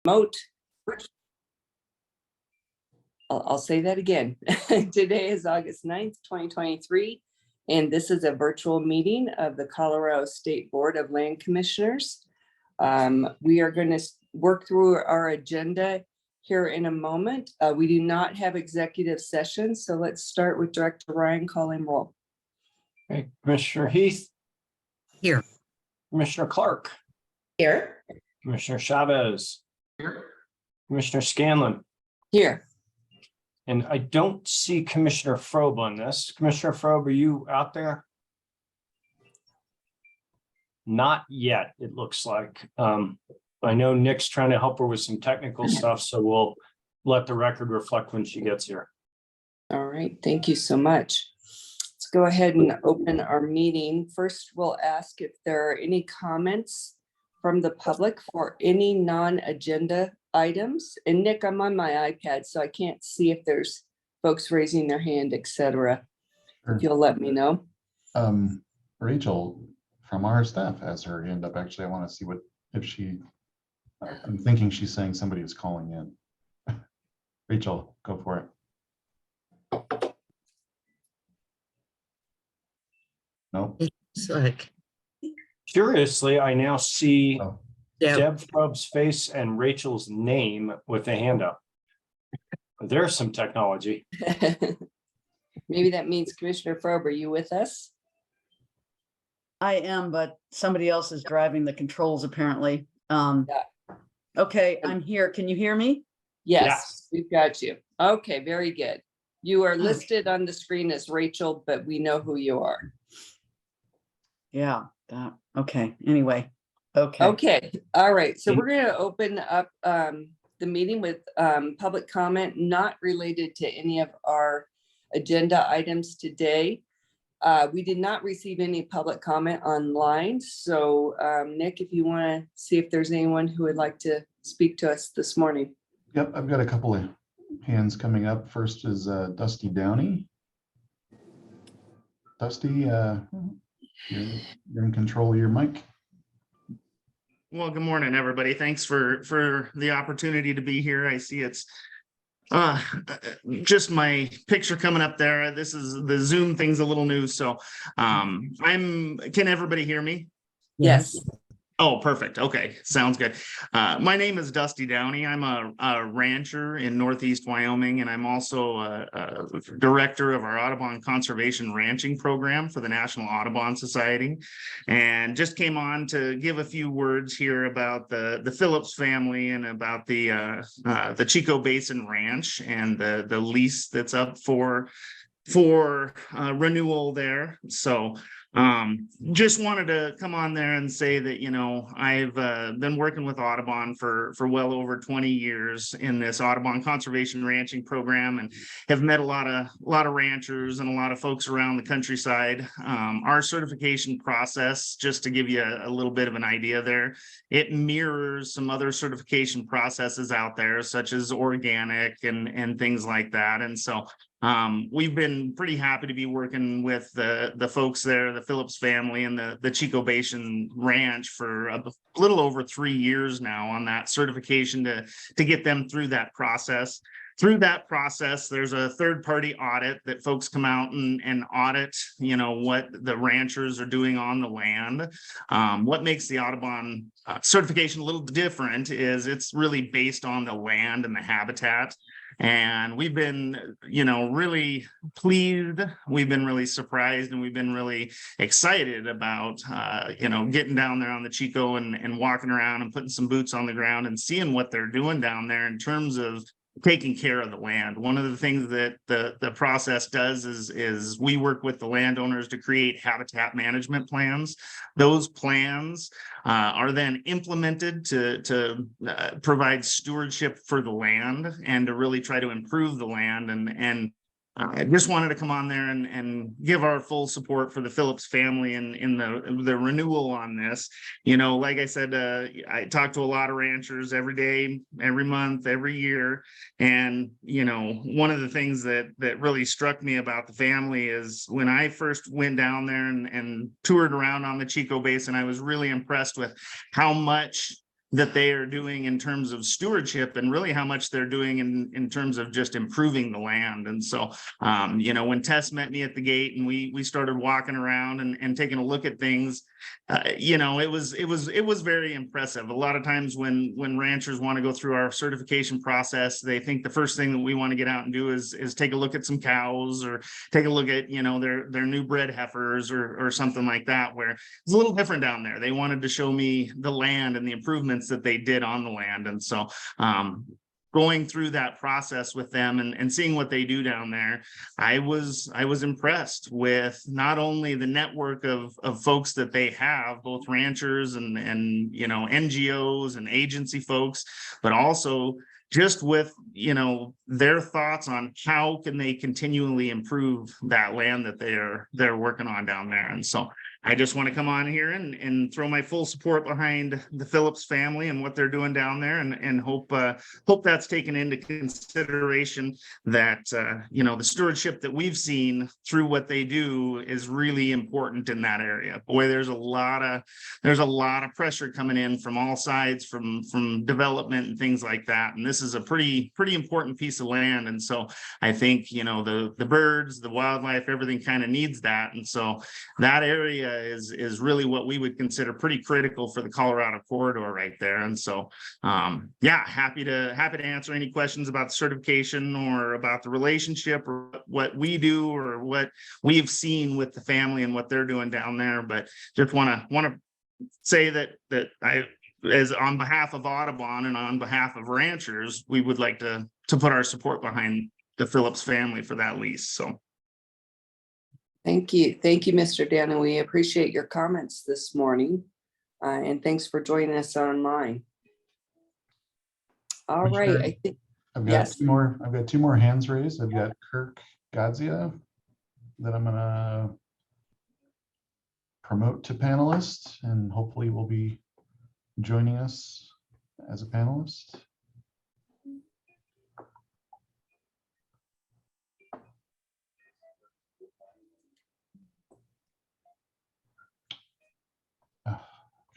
Remote. I'll say that again. Today is August 9th, 2023, and this is a virtual meeting of the Colorado State Board of Land Commissioners. We are going to work through our agenda here in a moment. We do not have executive sessions, so let's start with Director Ryan calling roll. Okay, Commissioner Heath. Here. Commissioner Clark. Here. Commissioner Chavez. Here. Commissioner Scanlon. Here. And I don't see Commissioner Frobe on this. Commissioner Frobe, are you out there? Not yet, it looks like. I know Nick's trying to help her with some technical stuff, so we'll let the record reflect when she gets here. All right, thank you so much. Let's go ahead and open our meeting. First, we'll ask if there are any comments from the public for any non-agenda items. And Nick, I'm on my iPad, so I can't see if there's folks raising their hand, etc. Sure. If you'll let me know. Rachel from our staff has her hand up. Actually, I want to see if she, I'm thinking she's saying somebody is calling in. Rachel, go for it. No. It's like, Curiously, I now see Oh. Deb Frobe's face and Rachel's name with a hand up. There's some technology. Maybe that means Commissioner Frobe, are you with us? I am, but somebody else is driving the controls apparently. Okay, I'm here. Can you hear me? Yes, we've got you. Okay, very good. You are listed on the screen as Rachel, but we know who you are. Yeah, okay, anyway. Okay. Okay, all right. So we're going to open up the meeting with public comment not related to any of our agenda items today. We did not receive any public comment online. So Nick, if you want to see if there's anyone who would like to speak to us this morning. Yep, I've got a couple of hands coming up. First is Dusty Downey. Dusty, you're in control of your mic. Well, good morning, everybody. Thanks for the opportunity to be here. I see it's just my picture coming up there. This is the Zoom thing's a little new, so can everybody hear me? Yes. Oh, perfect. Okay, sounds good. My name is Dusty Downey. I'm a rancher in Northeast Wyoming, and I'm also a director of our Audubon Conservation Ranching Program for the National Audubon Society, and just came on to give a few words here about the Phillips family and about the Chico Basin Ranch and the lease that's up for renewal there. So just wanted to come on there and say that, you know, I've been working with Audubon for well over 20 years in this Audubon Conservation Ranching Program, and have met a lot of ranchers and a lot of folks around the countryside. Our certification process, just to give you a little bit of an idea there, it mirrors some other certification processes out there, such as organic and things like that. And so we've been pretty happy to be working with the folks there, the Phillips family and the Chico Basin Ranch for a little over 3 years now on that certification to get them through that process. Through that process, there's a third-party audit that folks come out and audit, you know, what the ranchers are doing on the land. What makes the Audubon certification a little different is it's really based on the land and the habitat. And we've been, you know, really pleased. We've been really surprised, and we've been really excited about, you know, getting down there on the Chico and walking around and putting some boots on the ground and seeing what they're doing down there in terms of taking care of the land. One of the things that the process does is we work with the landowners to create habitat management plans. Those plans are then implemented to provide stewardship for the land and to really try to improve the land. And I just wanted to come on there and give our full support for the Phillips family and in the renewal on this. You know, like I said, I talk to a lot of ranchers every day, every month, every year. And, you know, one of the things that really struck me about the family is when I first went down there and toured around on the Chico Basin, I was really impressed with how much that they are doing in terms of stewardship and really how much they're doing in terms of just improving the land. And so, you know, when Tess met me at the gate and we started walking around and taking a look at things, you know, it was very impressive. A lot of times when ranchers want to go through our certification process, they think the first thing that we want to get out and do is take a look at some cows or take a look at, you know, their new bred heifers or something like that, where it's a little different down there. They wanted to show me the land and the improvements that they did on the land. And so going through that process with them and seeing what they do down there, I was impressed with not only the network of folks that they have, both ranchers and you know, NGOs and agency folks, but also just with, you know, their thoughts on how can they continually improve that land that they're working on down there. And so I just want to come on here and throw my full support behind the Phillips family and what they're doing down there, and hope that's taken into consideration, that you know, the stewardship that we've seen through what they do is really important in that area. Boy, there's a lot of pressure coming in from all sides, from development and things like that. And this is a pretty important piece of land. And so I think, you know, the birds, the wildlife, everything kind of needs that. And so that area is really what we would consider pretty critical for the Colorado corridor right there. And so yeah, happy to answer any questions about the certification or about the relationship or what we do or what we've seen with the family and what they're doing down there. But just want to say that I, as on behalf of Audubon and on behalf of ranchers, we would like to put our support behind the Phillips family for that lease. So Thank you. Thank you, Mr. Dan, and we appreciate your comments this morning. And thanks for joining us online. All right, Commissioner, I think, I've got yes. I've got two more hands raised. I've got Kirk Gadzia that I'm gonna promote to panelist, and hopefully will be joining us as a panelist.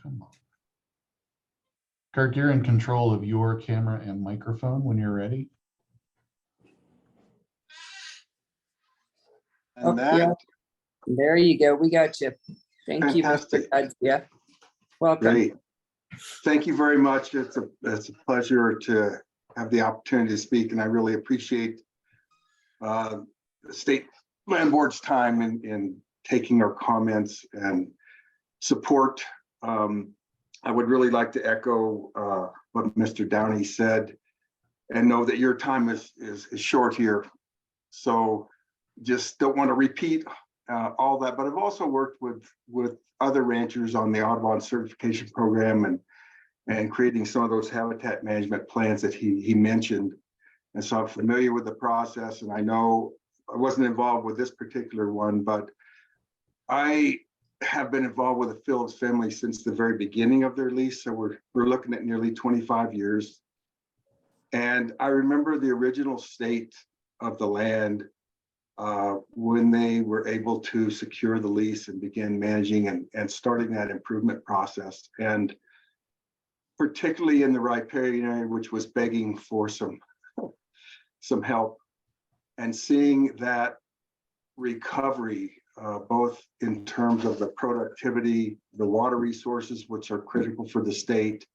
Come on. Kirk, you're in control of your camera and microphone when you're ready. Oh, And that, yeah. There you go. We got you. Thank you, Mr. Fantastic. Gadzia. Welcome. great. Thank you very much. It's a pleasure to have the opportunity to speak, and I really appreciate the State Land Board's time in taking our comments and support. I would really like to echo what Mr. Downey said, and know that your time is short here. So just don't want to repeat all that, but I've also worked with other ranchers on the Audubon certification program and creating some of those habitat management plans that he mentioned. And so I'm familiar with the process, and I know I wasn't involved with this particular one, but I have been involved with the Phillips family since the very beginning of their lease. So we're looking at nearly 25 years. And I remember the original state of the land when they were able to secure the lease and begin managing and starting that improvement process. And particularly in the riparian area, which was begging for some help, and seeing that recovery, both in terms of the productivity, the water resources, which are critical for the state,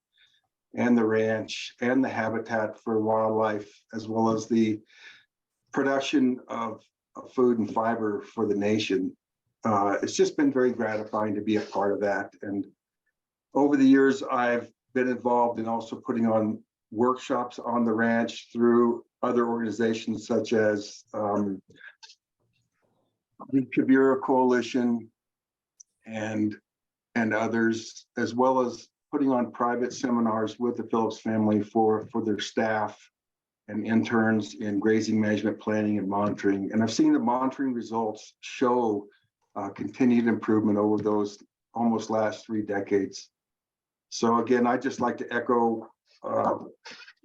and the ranch, and the habitat for wildlife, as well as the production of food and fiber for the nation. It's just been very gratifying to be a part of that. And over the years, I've been involved in also putting on workshops on the ranch through other organizations such as the Kibera Coalition and others, as well as putting on private seminars with the Phillips family for their staff and interns in grazing management planning and monitoring. And I've seen the monitoring results show continued improvement over those almost last 3 decades. So again, I'd just like to echo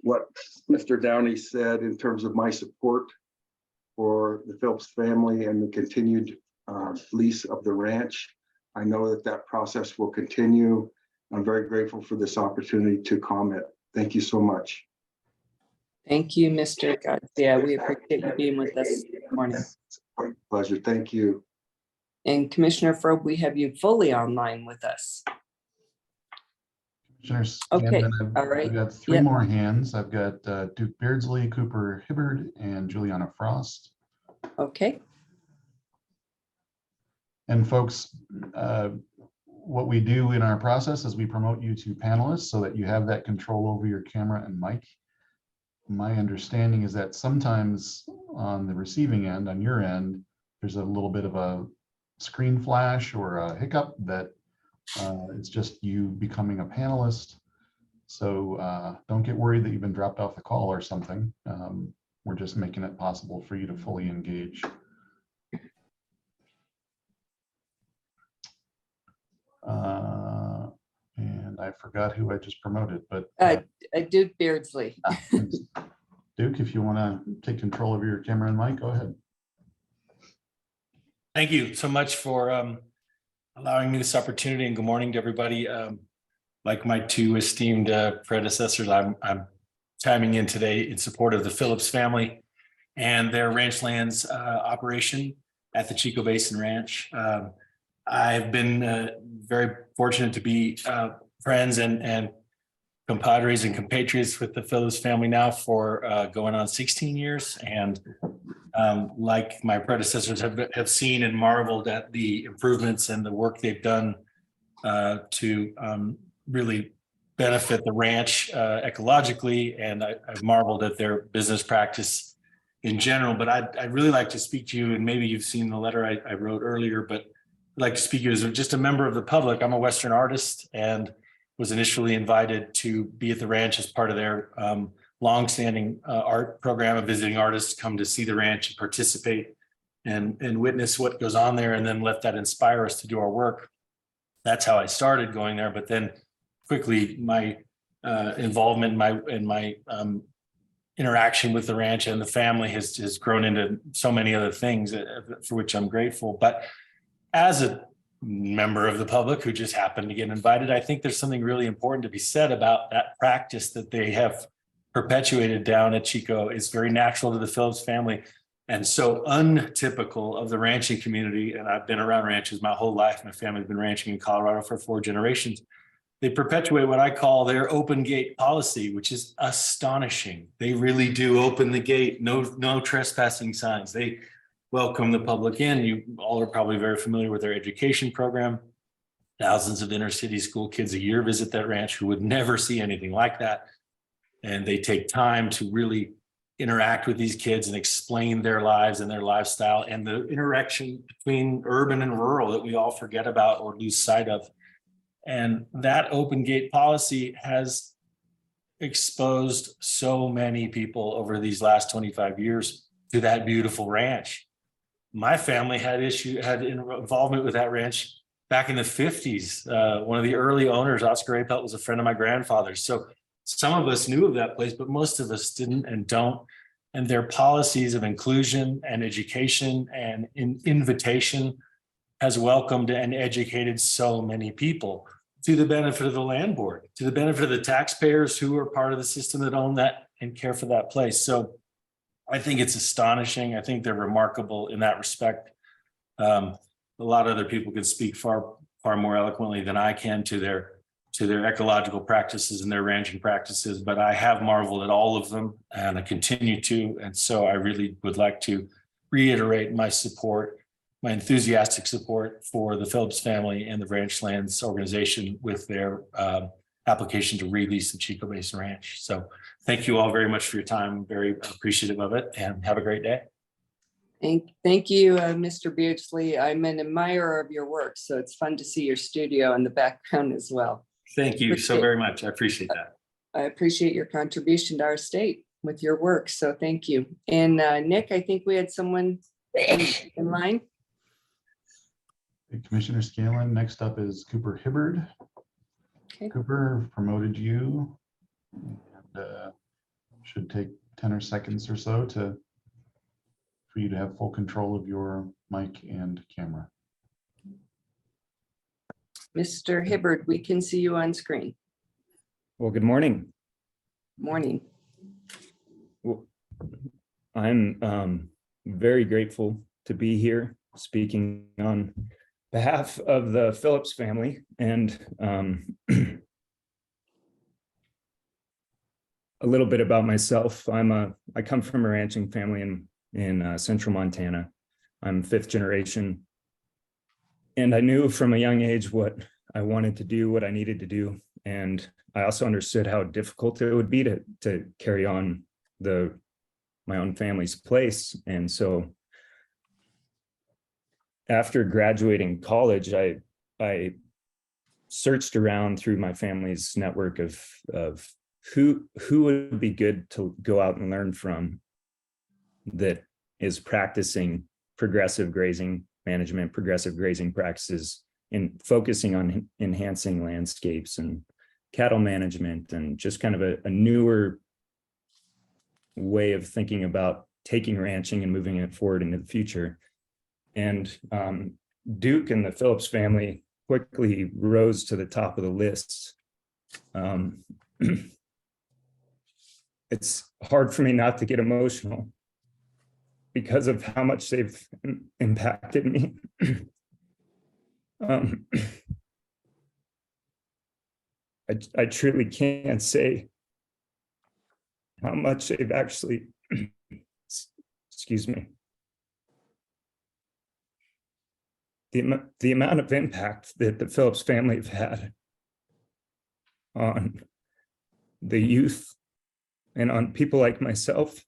what Mr. Downey said in terms of my support for the Phillips family and the continued lease of the ranch. I know that process will continue. I'm very grateful for this opportunity to comment. Thank you so much. Thank you, Mr. Garcia. We appreciate you being with us this morning. Pleasure. Thank you. And Commissioner Frobe, we have you fully online with us. Commissioners. Okay, all I've right. got three Yep. more hands. I've got Duke Beardsley, Cooper Hibbard, and Juliana Frost. Okay, And folks, what we do in our process is we promote you to panelists so that you have that control over your camera and mic. My understanding is that sometimes on the receiving end, on your end, there's a little bit of a screen flash or a hiccup that it's just you becoming a panelist. So don't get worried that you've been dropped off the call or something. We're just making it possible for you to fully engage. And I forgot who I just promoted, but Duke Beardsley. Duke, if you want to take control of your camera and mic, go ahead. Thank you so much for allowing me this opportunity, and good morning to everybody. Like my two esteemed predecessors, I'm chiming in today in support of the Phillips family and their ranch lands operation at the Chico Basin Ranch. I've been very fortunate to be friends and compadres and compatriots with the Phillips family now for going on 16 years. And like my predecessors have seen and marveled at the improvements and the work they've done to really benefit the ranch ecologically. And I've marveled at their business practice in general. But I'd really like to speak to you, and maybe you've seen the letter I wrote earlier, but I'd like to speak to you as just a member of the public. I'm a Western artist and was initially invited to be at the ranch as part of their longstanding art program of visiting artists come to see the ranch and participate and witness what goes on there, and then let that inspire us to do our work. That's how I started going there. But then quickly my involvement in my interaction with the ranch and the family has grown into so many other things for which I'm grateful. But as a member of the public who just happened to get invited, I think there's something really important to be said about that practice that they have perpetuated down at Chico. Is very natural to the Phillips family and so untypical of the ranching community. And I've been around ranches my whole life. My family's been ranching in Colorado for 4 generations. They perpetuate what I call their open gate policy, which is astonishing. They really do open the gate, no trespassing signs. They welcome the public in. You all are probably very familiar with their education program. Thousands of inner city school kids a year visit that ranch who would never see anything like that. And they take time to really interact with these kids and explain their lives and their lifestyle and the interaction between urban and rural that we all forget about or lose sight of. And that open gate policy has exposed so many people over these last 25 years to that beautiful ranch. My family had involvement with that ranch back in the 50s. One of the early owners, Oscar Apelt, was a friend of my grandfather's. So some of us knew of that place, but most of us didn't and don't. And their policies of inclusion and education and invitation has welcomed and educated so many people to the benefit of the land board, to the benefit of the taxpayers who are part of the system that own that and care for that place. So I think it's astonishing. I think they're remarkable in that respect. A lot of other people could speak far more eloquently than I can to their ecological practices and their ranching practices, but I have marveled at all of them and I continue to. And so I really would like to reiterate my support, my enthusiastic support for the Phillips family and the Ranch Lands organization with their application to release the Chico Basin Ranch. So thank you all very much for your time. Very appreciative of it, and have a great day. Thank you, Mr. Beardsley. I'm an admirer of your work, so it's fun to see your studio in the background as well. Thank you so very much. I appreciate that. I appreciate your contribution to our state with your work, so thank you. And Nick, I think we had someone in line. Commissioner Scanlon, next up is Cooper Hibbard. Okay. Cooper, promoted you. And, should take 10 or seconds or so for you to have full control of your mic and camera. Mr. Hibbard, we can see you on screen. Well, good morning. Morning. Well, I'm very grateful to be here speaking on behalf of the Phillips family, and a little bit about myself. I come from a ranching family in central Montana. I'm fifth generation, and I knew from a young age what I wanted to do, what I needed to do, and I also understood how difficult it would be to carry on my own family's place. And so after graduating college, I searched around through my family's network of who would be good to go out and learn from that is practicing progressive grazing management, progressive grazing practices, and focusing on enhancing landscapes and cattle management, and just kind of a newer way of thinking about taking ranching and moving it forward into the future. And Duke and the Phillips family quickly rose to the top of the list. It's hard for me not to get emotional because of how much they've impacted me. I truly can't say how much they've actually, excuse me, the amount of impact that the Phillips family have had on the youth and on people like myself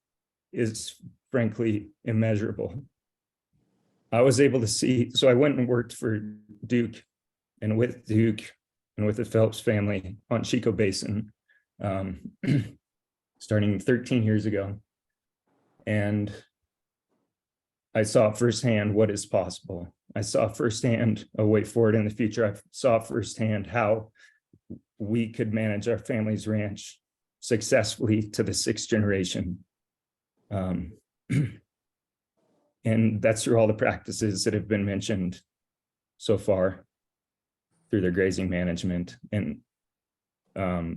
is frankly immeasurable. I was able to see, so I went and worked for Duke and with Duke and with the Phelps family on Chico Basin, starting 13 years ago. And I saw firsthand what is possible. I saw firsthand a way forward in the future. I saw firsthand how we could manage our family's ranch successfully to the 6th generation. And that's through all the practices that have been mentioned so far through their grazing management. And I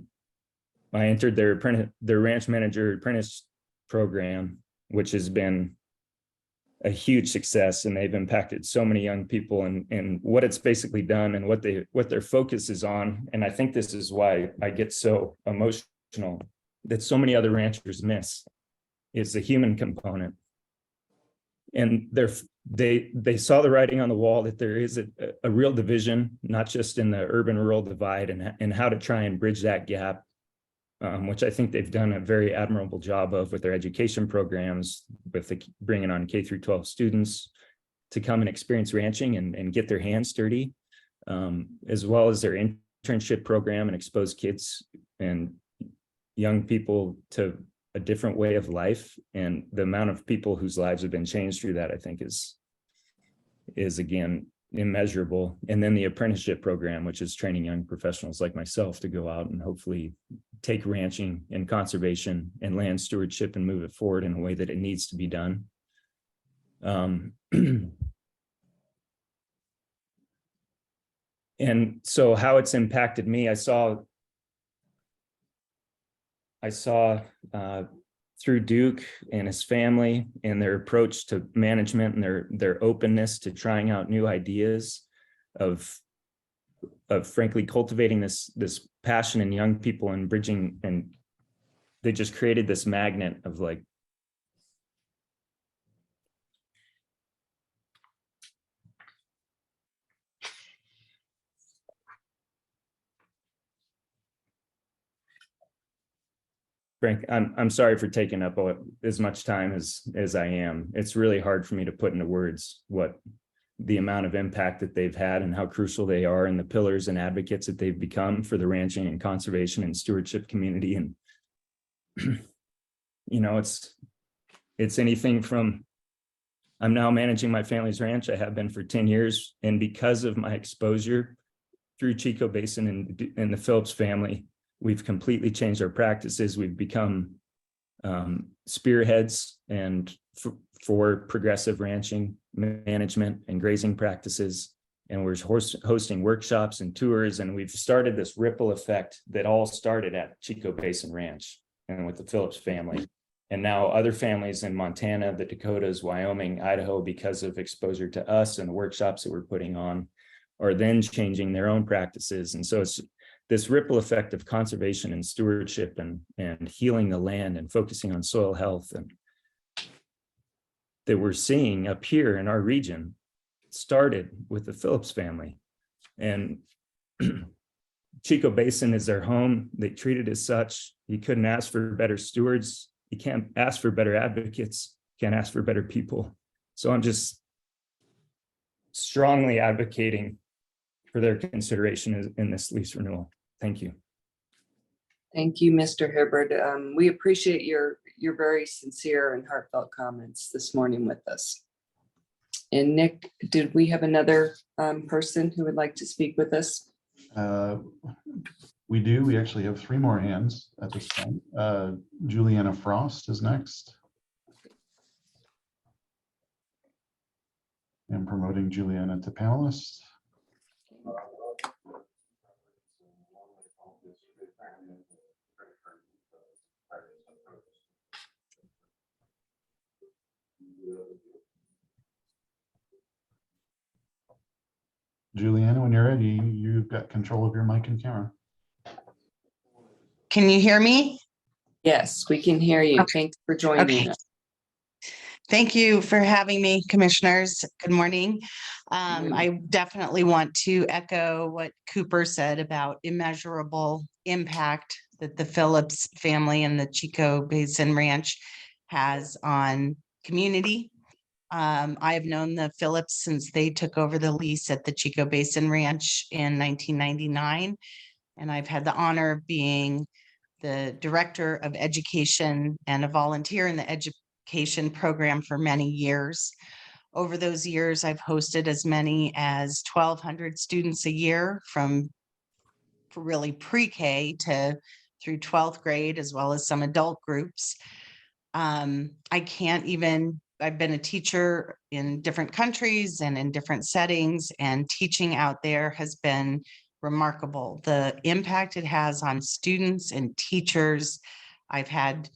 entered their ranch manager apprentice program, which has been a huge success, and they've impacted so many young people, and what it's basically done and what their focus is on. And I think this is why I get so emotional that so many other ranchers miss, is the human component. And they saw the writing on the wall that there is a real division, not just in the urban-rural divide, and how to try and bridge that gap, which I think they've done a very admirable job of with their education programs, with bringing on K through 12 students to come and experience ranching and get their hands dirty, as well as their internship program and expose kids and young people to a different way of life. And the amount of people whose lives have been changed through that, I think is again immeasurable. And then the apprenticeship program, which is training young professionals like myself to go out and hopefully take ranching and conservation and land stewardship and move it forward in a way that it needs to be done. And so how it's impacted me, I saw through Duke and his family and their approach to management and their openness to trying out new ideas of frankly cultivating this passion in young people and bridging, and they just created this magnet of like, Frank, I'm sorry for taking up as much time as I am. It's really hard for me to put into words what the amount of impact that they've had and how crucial they are, and the pillars and advocates that they've become for the ranching and conservation and stewardship community. And you know, it's anything from, I'm now managing my family's ranch. I have been for 10 years. And because of my exposure through Chico Basin and the Phillips family, we've completely changed our practices. We've become spearheads and for progressive ranching management and grazing practices. And we're hosting workshops and tours, and we've started this ripple effect that all started at Chico Basin Ranch and with the Phillips family. And now other families in Montana, the Dakotas, Wyoming, Idaho, because of exposure to us and the workshops that we're putting on, are then changing their own practices. And so it's this ripple effect of conservation and stewardship and healing the land and focusing on soil health and that we're seeing up here in our region started with the Phillips family. And Chico Basin is their home. They treat it as such. You couldn't ask for better stewards. You can't ask for better advocates. You can't ask for better people. So I'm just strongly advocating for their consideration in this lease renewal. Thank you. Thank you, Mr. Hibbard. We appreciate your very sincere and heartfelt comments this morning with us. And Nick, did we have another person who would like to speak with us? We do. We actually have 3 more hands at this point. Juliana Frost is next. I'm promoting Juliana to panelist. Juliana, when you're ready, you've got control of your mic and camera. Can you hear me? Yes, we can hear you. Okay. Thanks for joining Okay. us. Thank you for having me, commissioners. Good morning. I definitely want to echo what Cooper said about immeasurable impact that the Phillips family and the Chico Basin Ranch has on community. I've known the Phillips since they took over the lease at the Chico Basin Ranch in 1999. And I've had the honor of being the director of education and a volunteer in the education program for many years. Over those years, I've hosted as many as 1,200 students a year from really pre-K to through 12th grade, as well as some adult groups. I've been a teacher in different countries and in different settings, and teaching out there has been remarkable. The impact it has on students and teachers. I've had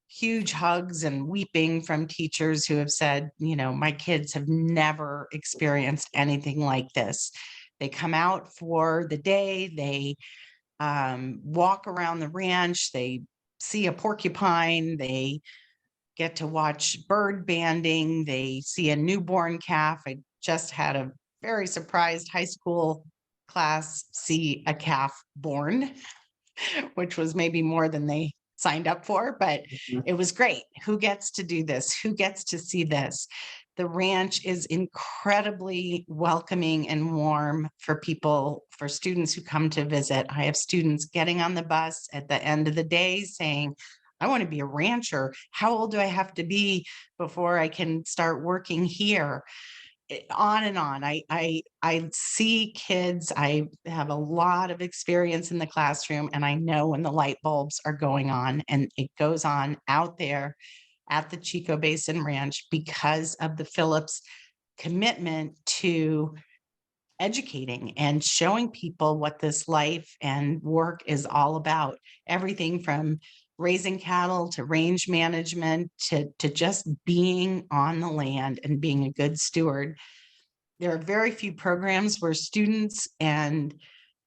huge hugs and weeping from teachers who have said, you know, my kids have never experienced anything like this. They come out for the day, they walk around the ranch, they see a porcupine, they get to watch bird banding, they see a newborn calf. I just had a very surprised high school class see a calf born, which was maybe more than they signed up for, but it was great. Who gets to do this? Who gets to see this? The ranch is incredibly welcoming and warm for people, for students who come to visit. I have students getting on the bus at the end of the day saying, I want to be a rancher. How old do I have to be before I can start working here? On and on. I see kids. I have a lot of experience in the classroom, and I know when the light bulbs are going on, and it goes on out there at the Chico Basin Ranch because of the Phillips commitment to educating and showing people what this life and work is all about. Everything from raising cattle to range management to just being on the land and being a good steward. There are very few programs where students and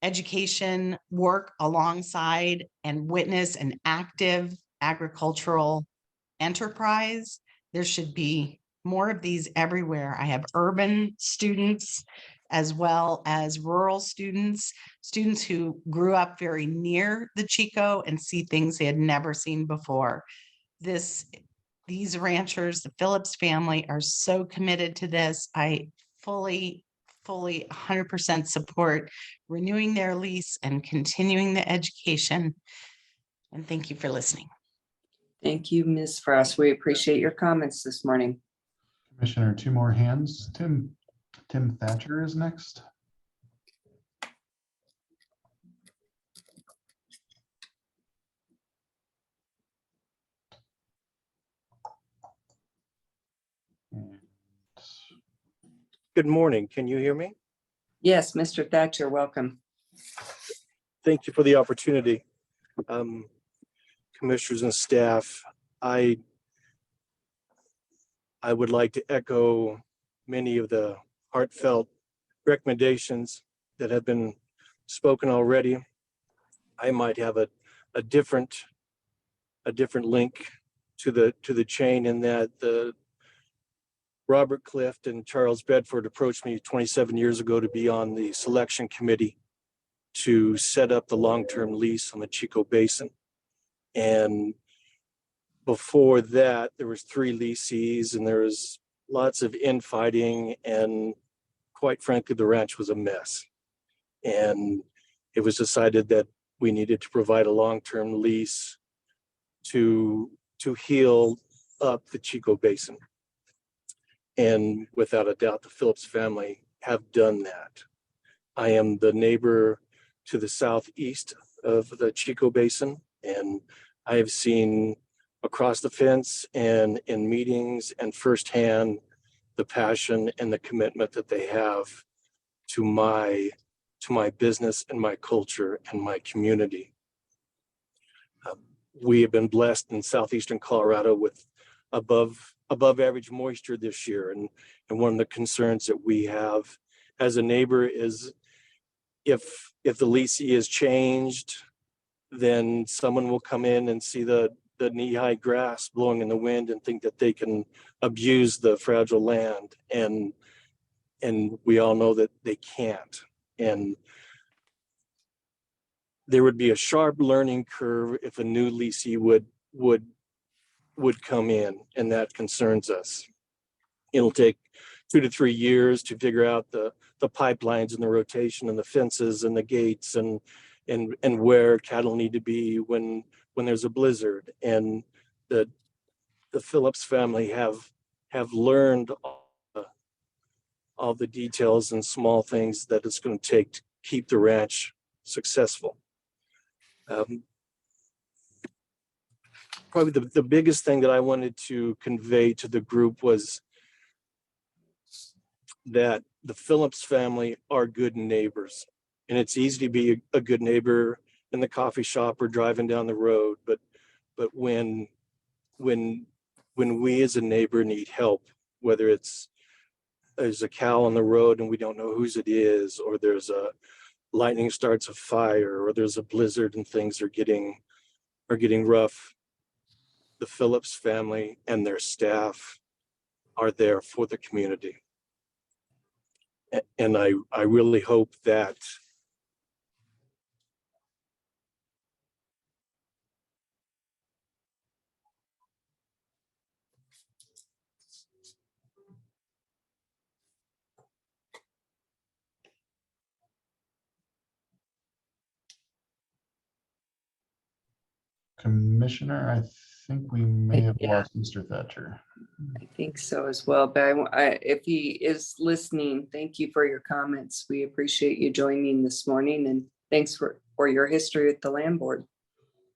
education work alongside and witness an active agricultural enterprise. There should be more of these everywhere. I have urban students as well as rural students, students who grew up very near the Chico and see things they had never seen before. These ranchers, the Phillips family, are so committed to this. I fully 100% support renewing their lease and continuing the education. And thank you for listening. Thank you, Ms. Frost. We appreciate your comments this morning. Commissioner, 2 more hands. Tim Thatcher is next. And Good morning. Can you hear me? Yes, Mr. Thatcher, welcome. Thank you for the opportunity. Commissioners and staff, I would like to echo many of the heartfelt recommendations that have been spoken already. I might have a different link to the chain in that the Robert Clift and Charles Bedford approached me 27 years ago to be on the selection committee to set up the long-term lease on the Chico Basin. And before that, there was 3 leasees and there was lots of infighting, and quite frankly, the ranch was a mess. And it was decided that we needed to provide a long-term lease to heal up the Chico Basin. And without a doubt, the Phillips family have done that. I am the neighbor to the southeast of the Chico Basin, and I have seen across the fence and in meetings and firsthand the passion and the commitment that they have to my business and my culture and my community. We have been blessed in southeastern Colorado with above average moisture this year, and one of the concerns that we have as a neighbor is if the leasee is changed, then someone will come in and see the knee-high grass blowing in the wind and think that they can abuse the fragile land, and we all know that they can't. And there would be a sharp learning curve if a new leasee would come in, and that concerns us. It'll take 2 to 3 years to figure out the pipelines and the rotation and the fences and the gates and where cattle need to be when there's a blizzard. And the Phillips family have learned all the details and small things that it's going to take to keep the ranch successful. Probably the biggest thing that I wanted to convey to the group was that the Phillips family are good neighbors, and it's easy to be a good neighbor in the coffee shop or driving down the road, but when we as a neighbor need help, whether there's a cow on the road and we don't know whose it is, or there's a lightning starts a fire, or there's a blizzard and things are getting rough, the Phillips family and their staff are there for the community. And I really hope that Commissioner, I think we may have Yeah. lost Mr. Thatcher. I think so as well, but if he is listening, thank you for your comments. We appreciate you joining this morning, and thanks for your history with the land board.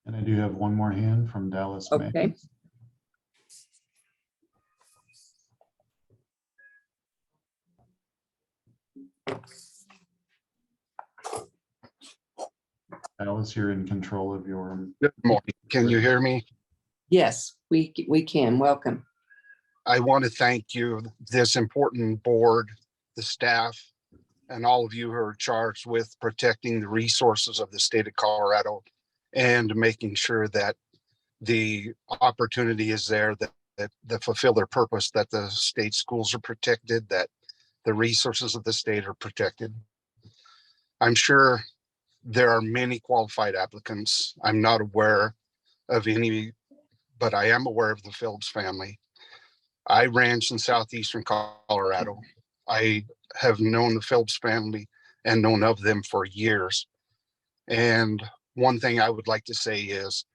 And I do have one more hand from Dallas May. Okay. Dallas, you're in control of your. Good morning. Can you hear me? Yes, we can. Welcome. I want to thank you, this important board, the staff, and all of you who are charged with protecting the resources of the state of Colorado and making sure that the opportunity is there that fulfill their purpose, that the state schools are protected, that the resources of the state are protected. I'm sure there are many qualified applicants. I'm not aware of any, but I am aware of the Phillips family. I ranch in southeastern Colorado. I have known the Phillips family and known of them for years. And one thing I would like to say is,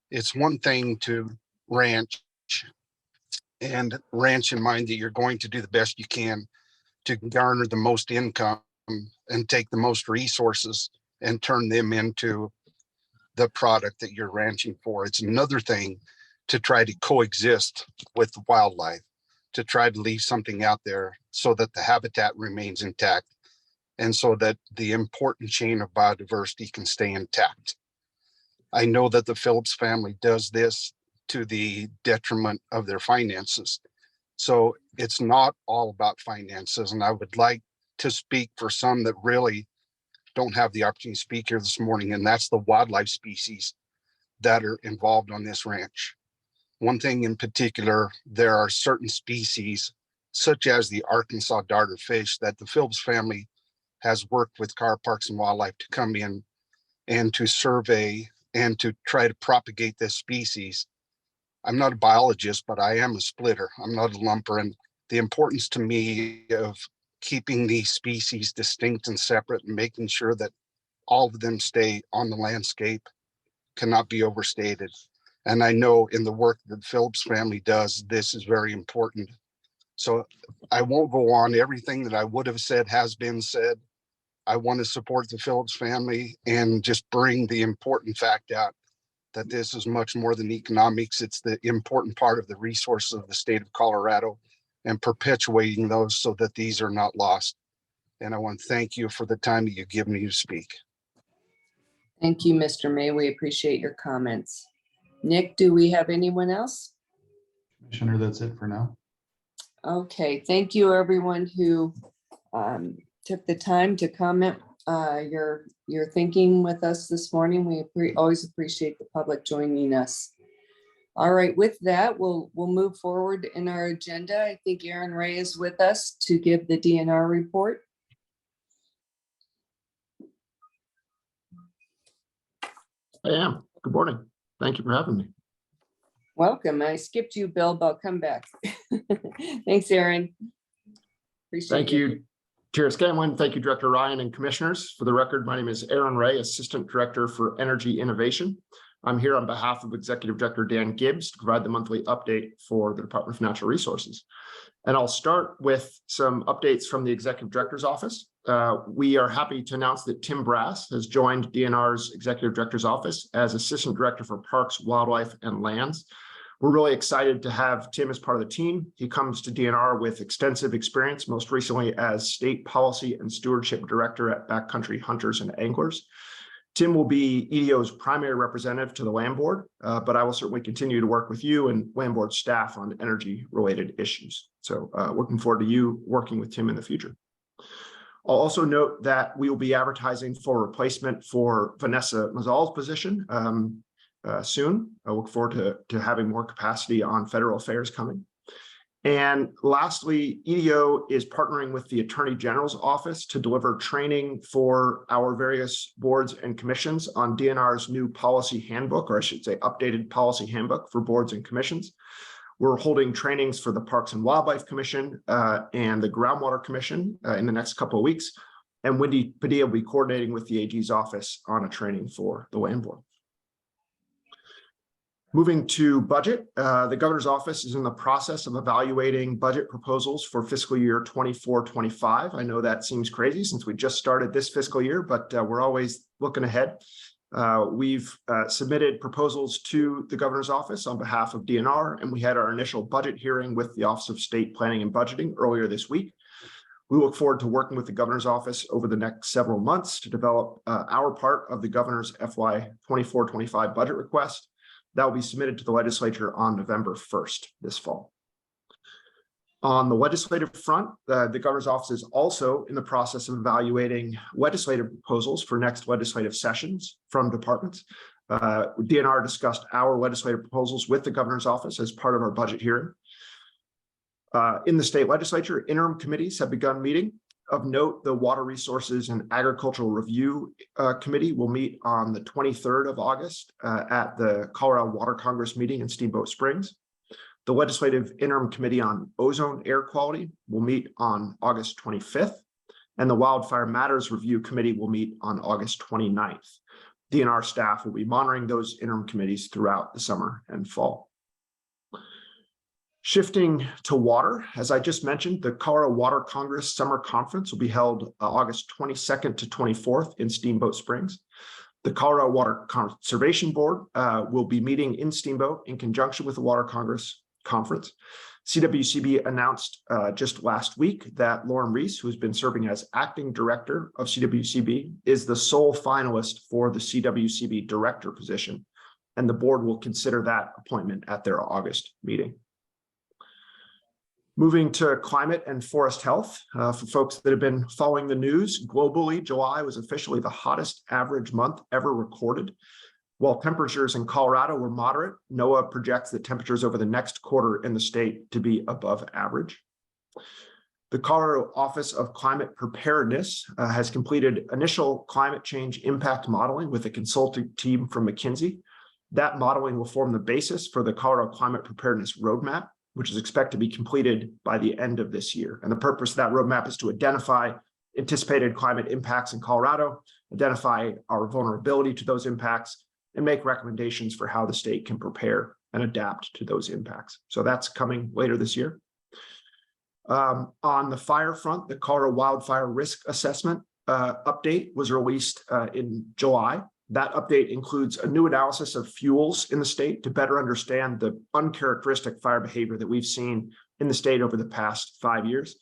it's one thing to ranch and ranch in mind that you're going to do the best you can to garner the most income and take the most resources and turn them into the product that you're ranching for. It's another thing to try to coexist with wildlife, to try to leave something out there so that the habitat remains intact and so that the important chain of biodiversity can stay intact. I know that the Phillips family does this to the detriment of their finances. So it's not all about finances. And I would like to speak for some that really don't have the opportunity to speak here this morning, and that's the wildlife species that are involved on this ranch. One thing in particular, there are certain species, such as the Arkansas darterfish, that the Phillips family has worked with Colorado Parks and Wildlife to come in and to survey and to try to propagate this species. I'm not a biologist, but I am a splitter. I'm not a lumper. And the importance to me of keeping these species distinct and separate and making sure that all of them stay on the landscape cannot be overstated. And I know in the work that Phillips family does, this is very important. So I won't go on. Everything that I would have said has been said. I want to support the Phillips family and just bring the important fact out that this is much more than economics. It's the important part of the resources of the state of Colorado and perpetuating those so that these are not lost. And I want to thank you for the time that you give me to speak. Thank you, Mr. May. We appreciate your comments. Nick, do we have anyone else? Commissioner, that's it for now. Okay, thank you, everyone who took the time to comment your thinking with us this morning. We always appreciate the public joining us. All right, with that, we'll move forward in our agenda. I think Aaron Ray is with us to give the DNR report. I am. Good morning. Thank you for having me. Welcome. I skipped you, Bill, but I'll come back. Thanks, Aaron. Appreciate Thank you, Chair Scanlon. Thank you, Director Ryan and Commissioners. For the record, my name is Aaron Ray, Assistant Director for Energy Innovation. I'm here on behalf of Executive Director Dan Gibbs to provide the monthly update for the Department of Natural Resources. And I'll start with some updates from the Executive Director's Office. We are happy to announce that Tim Brass has joined DNR's Executive Director's Office as Assistant Director for Parks, Wildlife, and Lands. We're really excited to have Tim as part of the team. He comes to DNR with extensive experience, most recently as State Policy and Stewardship Director at Backcountry Hunters and Anglers. Tim will be EDO's primary representative to the Land Board, but I will certainly continue to work with you and Land Board staff on energy-related issues. So looking forward to you working with Tim in the future. I'll also note that we will be advertising for a replacement for Vanessa Mazzal's position soon. I look forward to having more capacity on federal affairs coming. And lastly, EDO is partnering with the Attorney General's Office to deliver training for our various boards and commissions on DNR's new policy handbook, or I should say updated policy handbook for boards and commissions. We're holding trainings for the Parks and Wildlife Commission and the Groundwater Commission in the next couple of weeks. And Wendy Padilla will be coordinating with the AG's office on a training for the Land Board. Moving to budget, the Governor's Office is in the process of evaluating budget proposals for fiscal year 24-25. I know that seems crazy since we just started this fiscal year, but we're always looking ahead. We've submitted proposals to the Governor's Office on behalf of DNR, and we had our initial budget hearing with the Office of State Planning and Budgeting earlier this week. We look forward to working with the Governor's Office over the next several months to develop our part of the Governor's FY 24-25 budget request. That will be submitted to the legislature on November 1st this fall. On the legislative front, the Governor's Office is also in the process of evaluating legislative proposals for next legislative sessions from departments. DNR discussed our legislative proposals with the Governor's Office as part of our budget hearing. In the state legislature, interim committees have begun meeting. Of note, the Water Resources and Agricultural Review Committee will meet on the 23rd of August at the Colorado Water Congress meeting in Steamboat Springs. The Legislative Interim Committee on Ozone Air Quality will meet on August 25th, and the Wildfire Matters Review Committee will meet on August 29th. DNR staff will be monitoring those interim committees throughout the summer and fall. Shifting to water, as I just mentioned, the Colorado Water Congress Summer Conference will be held August 22nd to 24th in Steamboat Springs. The Colorado Water Conservation Board will be meeting in Steamboat in conjunction with the Water Congress conference. CWCB announced just last week that Lauren Reese, who has been serving as acting director of CWCB, is the sole finalist for the CWCB director position, and the board will consider that appointment at their August meeting. Moving to climate and forest health, for folks that have been following the news, globally, July was officially the hottest average month ever recorded. While temperatures in Colorado were moderate, NOAA projects that temperatures over the next quarter in the state to be above average. The Colorado Office of Climate Preparedness has completed initial climate change impact modeling with a consulting team from McKinsey. That modeling will form the basis for the Colorado Climate Preparedness Roadmap, which is expected to be completed by the end of this year. And the purpose of that roadmap is to identify anticipated climate impacts in Colorado, identify our vulnerability to those impacts, and make recommendations for how the state can prepare and adapt to those impacts. So that's coming later this year. On the fire front, the Colorado Wildfire Risk Assessment update was released in July. That update includes a new analysis of fuels in the state to better understand the uncharacteristic fire behavior that we've seen in the state over the past 5 years.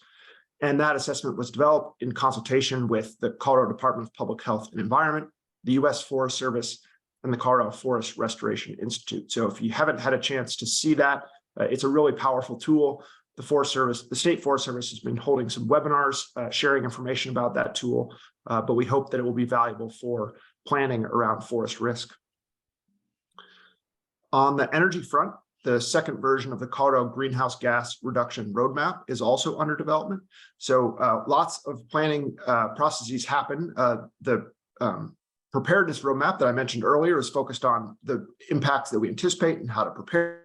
And that assessment was developed in consultation with the Colorado Department of Public Health and Environment, the U.S. Forest Service, and the Colorado Forest Restoration Institute. So if you haven't had a chance to see that, it's a really powerful tool. The Forest Service, the State Forest Service has been holding some webinars, sharing information about that tool, but we hope that it will be valuable for planning around forest risk. On the energy front, the second version of the Colorado Greenhouse Gas Reduction Roadmap is also under development. So lots of planning processes happen. The preparedness roadmap that I mentioned earlier is focused on the impacts that we anticipate and how to prepare.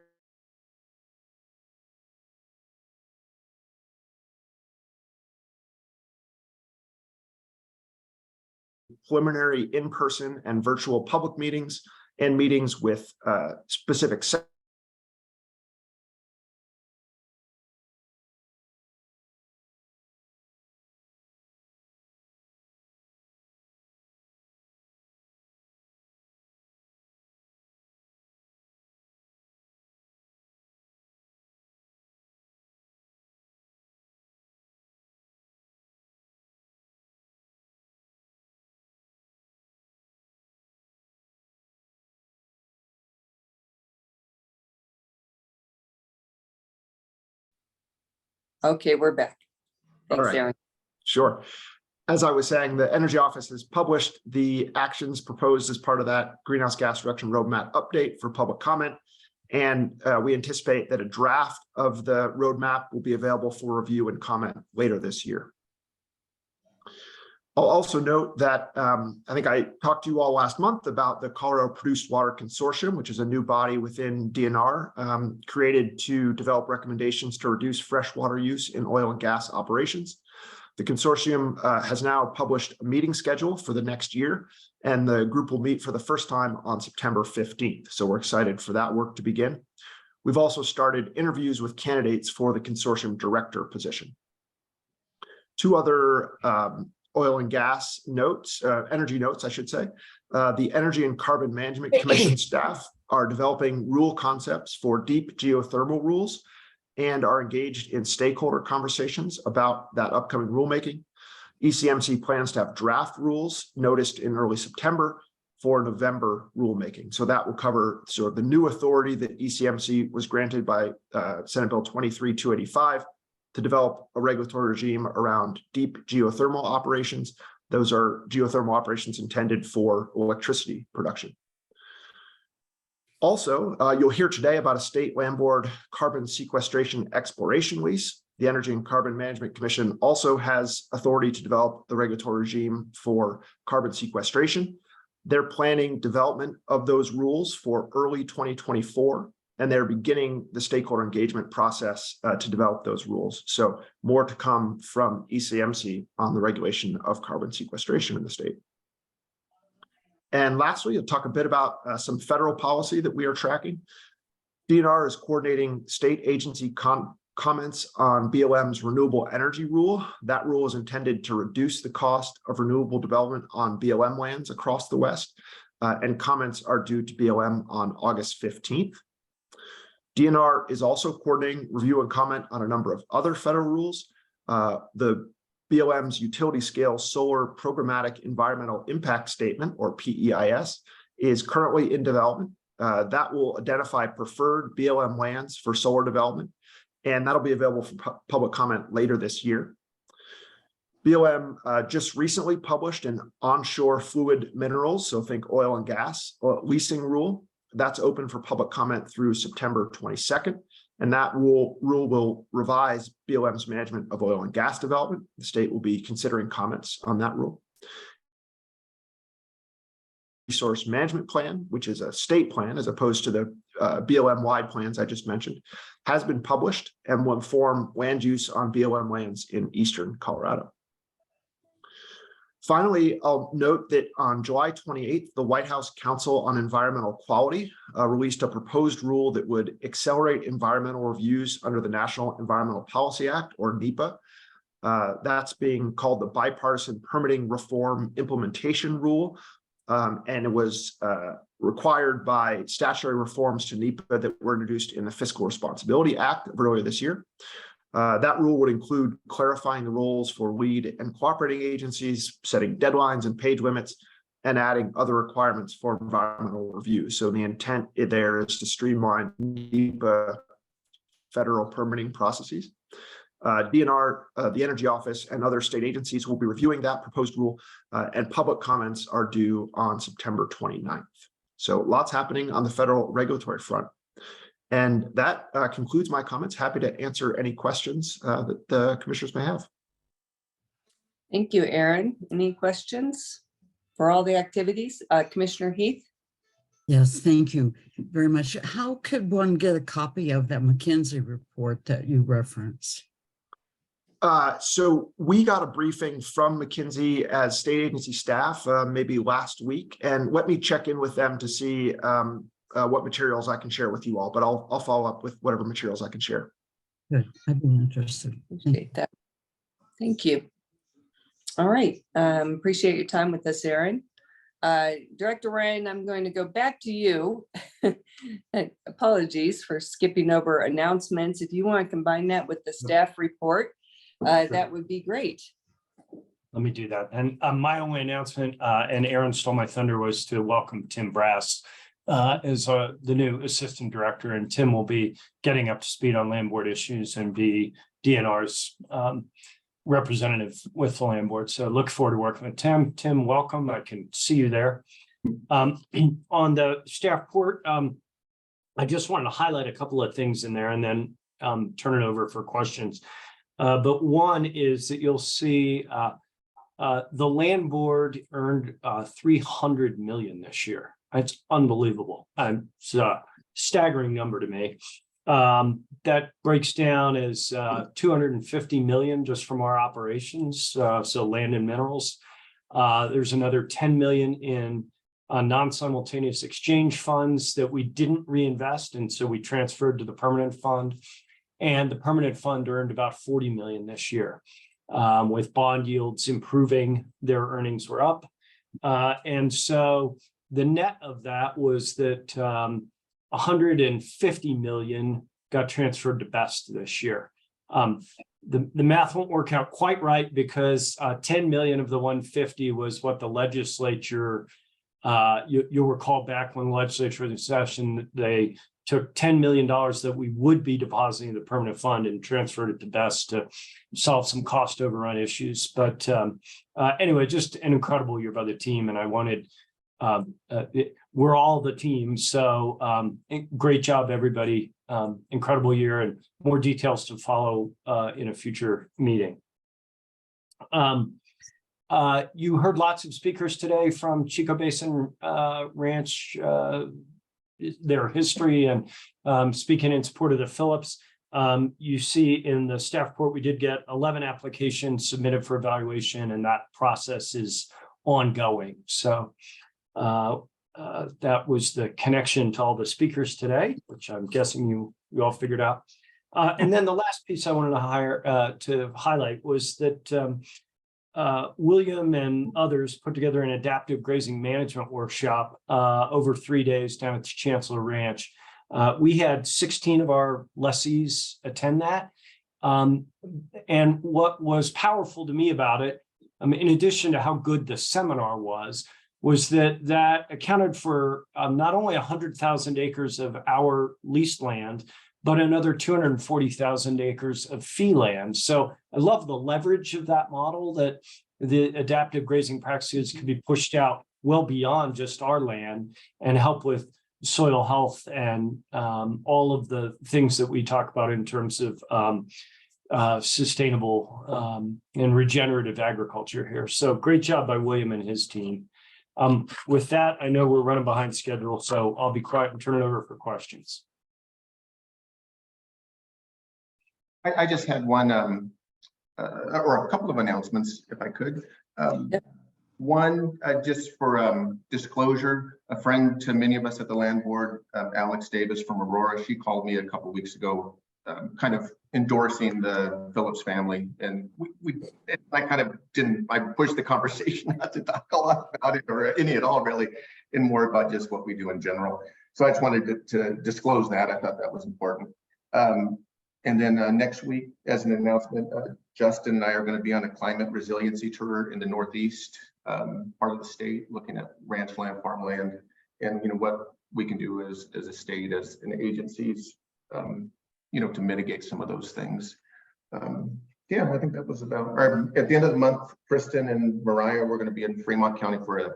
Preliminary in-person and virtual public meetings and meetings with specific Okay, we're back. Thanks, right. Aaron. Sure. As I was saying, the Energy Office has published the actions proposed as part of that Greenhouse Gas Reduction Roadmap update for public comment. And we anticipate that a draft of the roadmap will be available for review and comment later this year. I'll also note that I think I talked to you all last month about the Colorado Produced Water Consortium, which is a new body within DNR created to develop recommendations to reduce freshwater use in oil and gas operations. The consortium has now published a meeting schedule for the next year, and the group will meet for the first time on September 15th. So we're excited for that work to begin. We've also started interviews with candidates for the consortium director position. Two other oil and gas notes, energy notes, I should say. The Energy and Carbon Management Commission staff are developing rule concepts for deep geothermal rules and are engaged in stakeholder conversations about that upcoming rulemaking. ECMC plans to have draft rules noticed in early September for November rulemaking. So that will cover sort of the new authority that ECMC was granted by Senate Bill 23-285 to develop a regulatory regime around deep geothermal operations. Those are geothermal operations intended for electricity production. Also, you'll hear today about a state land board carbon sequestration exploration lease. The Energy and Carbon Management Commission also has authority to develop the regulatory regime for carbon sequestration. They're planning development of those rules for early 2024. And they're beginning the stakeholder engagement process to develop those rules. So more to come from ECMC on the regulation of carbon sequestration in the state. And lastly, I'll talk a bit about some federal policy that we are tracking. DNR is coordinating state agency comments on BLM's renewable energy rule. That rule is intended to reduce the cost of renewable development on BLM lands across the West. And comments are due to BLM on August 15th. DNR is also coordinating review and comment on a number of other federal rules. The BLM's utility scale solar programmatic environmental impact statement, or PEIS, is currently in development. That will identify preferred BLM lands for solar development, and that'll be available for public comment later this year. BLM just recently published an onshore fluid minerals, so think oil and gas, leasing rule. That's open for public comment through September 22nd. And that rule will revise BLM's management of oil and gas development. The state will be considering comments on that rule. Resource management plan, which is a state plan as opposed to the BLM-wide plans I just mentioned, has been published and will inform land use on BLM lands in eastern Colorado. Finally, I'll note that on July 28th, the White House Council on Environmental Quality released a proposed rule that would accelerate environmental reviews under the National Environmental Policy Act, or NEPA. That's being called the Bipartisan Permitting Reform Implementation Rule. And it was required by statutory reforms to NEPA that were introduced in the Fiscal Responsibility Act of earlier this year. That rule would include clarifying the roles for lead and cooperating agencies, setting deadlines and page limits, and adding other requirements for environmental review. So the intent there is to streamline NEPA federal permitting processes. DNR, the Energy Office, and other state agencies will be reviewing that proposed rule, and public comments are due on September 29th. So lots happening on the federal regulatory front. And that concludes my comments. Happy to answer any questions that the commissioners may have. Thank you, Aaron. Any questions for all the activities? Commissioner Heath? Yes, thank you very much. How could one get a copy of that McKinsey report that you referenced? So we got a briefing from McKinsey as state agency staff maybe last week, and let me check in with them to see what materials I can share with you all, but I'll follow up with whatever materials I can share. Good, I'd be interested. Appreciate that. Thank you. All right, appreciate your time with us, Aaron. Director Ryan, I'm going to go back to you. Apologies for skipping over announcements. If you want to combine that with the staff report, that would be great. Let me do that. And my only announcement, and Aaron stole my thunder, was to welcome Tim Brass as the new assistant director, and Tim will be getting up to speed on land board issues and be DNR's representative with the land board. So look forward to working with Tim. Tim, welcome. I can see you there. On the staff report, I just wanted to highlight a couple of things in there and then turn it over for questions. But one is that you'll see the land board earned $300 million this year. It's unbelievable. It's a staggering number to me. That breaks down as $250 million just from our operations, so land and minerals. There's another $10 million in non-simultaneous exchange funds that we didn't reinvest, and so we transferred to the permanent fund. And the permanent fund earned about $40 million this year. With bond yields improving, their earnings were up. And so the net of that was that $150 million got transferred to BEST this year. The math won't work out quite right because 10 million of the 150 was what the legislature, you'll recall back when the legislature was in session, they took $10 million that we would be depositing in the permanent fund and transferred it to BEST to solve some cost overrun issues. But anyway, just an incredible year by the team. And I wanted, we're all the team. So great job, everybody. Incredible year, and more details to follow in a future meeting. You heard lots of speakers today from Chico Basin Ranch, their history, and speaking in support of the Phillips. You see in the staff report, we did get 11 applications submitted for evaluation, and that process is ongoing. So that was the connection to all the speakers today, which I'm guessing you all figured out. And then the last piece I wanted to highlight was that William and others put together an adaptive grazing management workshop over 3 days down at the Chancellor Ranch. We had 16 of our lessees attend that. And what was powerful to me about it, in addition to how good the seminar was that accounted for not only 100,000 acres of our leased land, but another 240,000 acres of fee land. So I love the leverage of that model, that the adaptive grazing practices could be pushed out well beyond just our land and help with soil health and all of the things that we talk about in terms of sustainable and regenerative agriculture here. So great job by William and his team. With that, I know we're running behind schedule, so I'll be quiet and turn it over for questions. I just had one or a couple of announcements, if I could. One, just for disclosure, a friend to many of us at the land board, Alex Davis from Aurora, she called me a couple of weeks ago, kind of endorsing the Phillips family. And I pushed the conversation not to talk a lot about it or any at all really, and more about just what we do in general. So I just wanted to disclose that. I thought that was important. And then next week, as an announcement, Justin and I are going to be on a climate resiliency tour in the Northeast part of the state, looking at ranch land, farmland, and what we can do as a state, as an agencies, to mitigate some of those things. Yeah, I think that was about. At the end of the month, Kristen and Mariah, we're going to be in Fremont County for a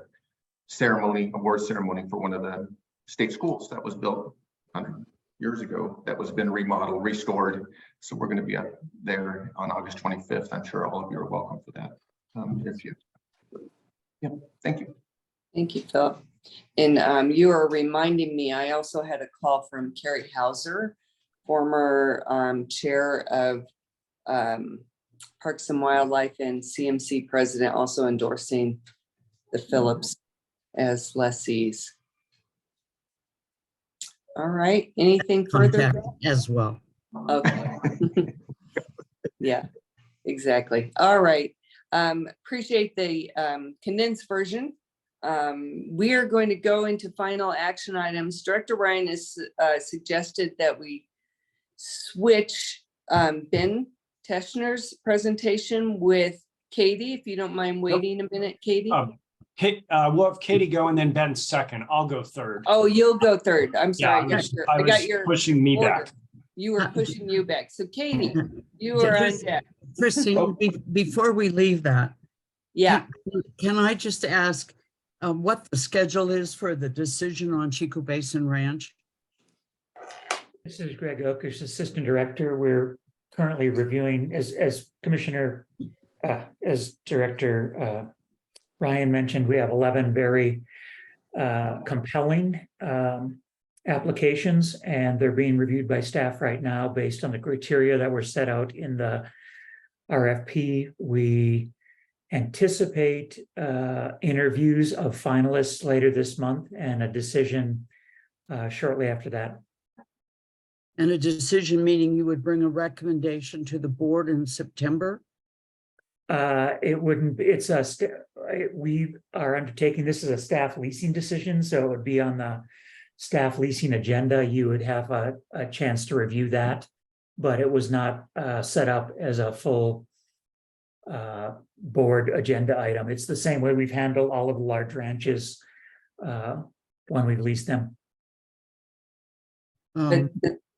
award ceremony for one of the state schools that was built 100 years ago, that was been remodeled, restored. So we're going to be up there on August 25th. I'm sure all of you are welcome for that. Yeah, thank you. Thank you, Phil. And you are reminding me, I also had a call from Carrie Hauser, former chair of Parks and Wildlife and CMC president, also endorsing the Phillips as lessees. All right, anything further? As well. Okay. Yeah, exactly. All right. Appreciate the condensed version. We are going to go into final action items. Director Ryan has suggested that we switch Ben Teschner's presentation with Katie, if you don't mind waiting a minute, Katie. We'll have Katie go and then Ben second. I'll go third. Oh, you'll go third. I'm sorry. Yeah, I got your pushing me order. back. You were pushing you back. So Katie, you are on deck. Christine, before we leave that. Yeah. Can I just ask what the schedule is for the decision on Chico Basin Ranch? This is Greg Okish, Assistant Director. We're currently reviewing, as Director Ryan mentioned, we have 11 very compelling applications, and they're being reviewed by staff right now based on the criteria that were set out in the RFP. We anticipate interviews of finalists later this month and a decision shortly after that. And a decision meaning you would bring a recommendation to the board in September? It wouldn't, we are undertaking, this is a staff leasing decision, so it would be on the staff leasing agenda. You would have a chance to review that, but it was not set up as a full board agenda item. It's the same way we've handled all of the large ranches when we've leased them.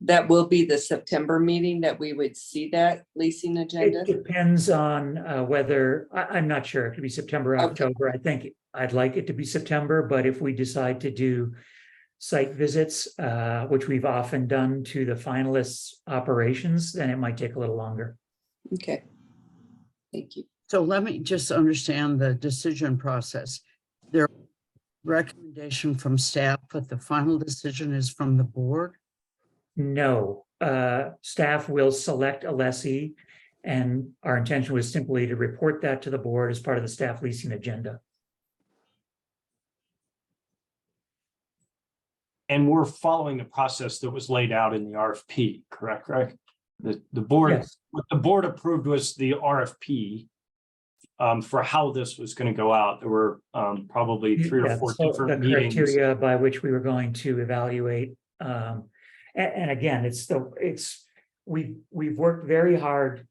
That will be the September meeting that we would see that leasing agenda? It depends on whether, I'm not sure, it could be September, October. I think I'd like it to be September, but if we decide to do site visits, which we've often done to the finalists' operations, then it might take a little longer. Okay, thank you. So let me just understand the decision process. There recommendation from staff, but the final decision is from the board? No, staff will select a lessee, and our intention was simply to report that to the board as part of the staff leasing agenda. And we're following the process that was laid out in the RFP, correct, Greg? The board, Yes. What the board approved was the RFP for how this was going to go out. There were probably 3 or 4 different the meetings. criteria by which we were going to evaluate And again, we've worked very hard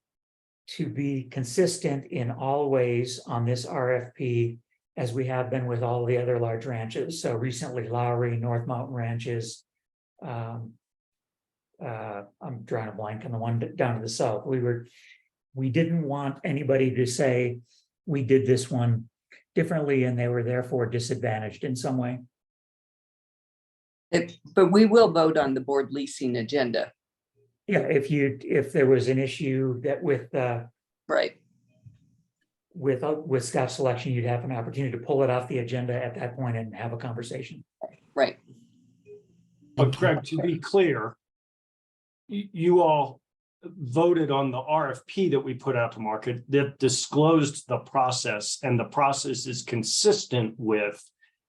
to be consistent in all ways on this RFP as we have been with all the other large ranches. So recently Lowry, North Mountain Ranches. I'm drawing a blank on the one down to the south. We didn't want anybody to say we did this one differently and they were therefore disadvantaged in some way. But we will vote on the board leasing agenda. Yeah, if there was an issue that Right. with staff selection, you'd have an opportunity to pull it off the agenda at that point and have a conversation. Right. But Greg, to be clear, you all voted on the RFP that we put out to market that disclosed the process, and the process is consistent with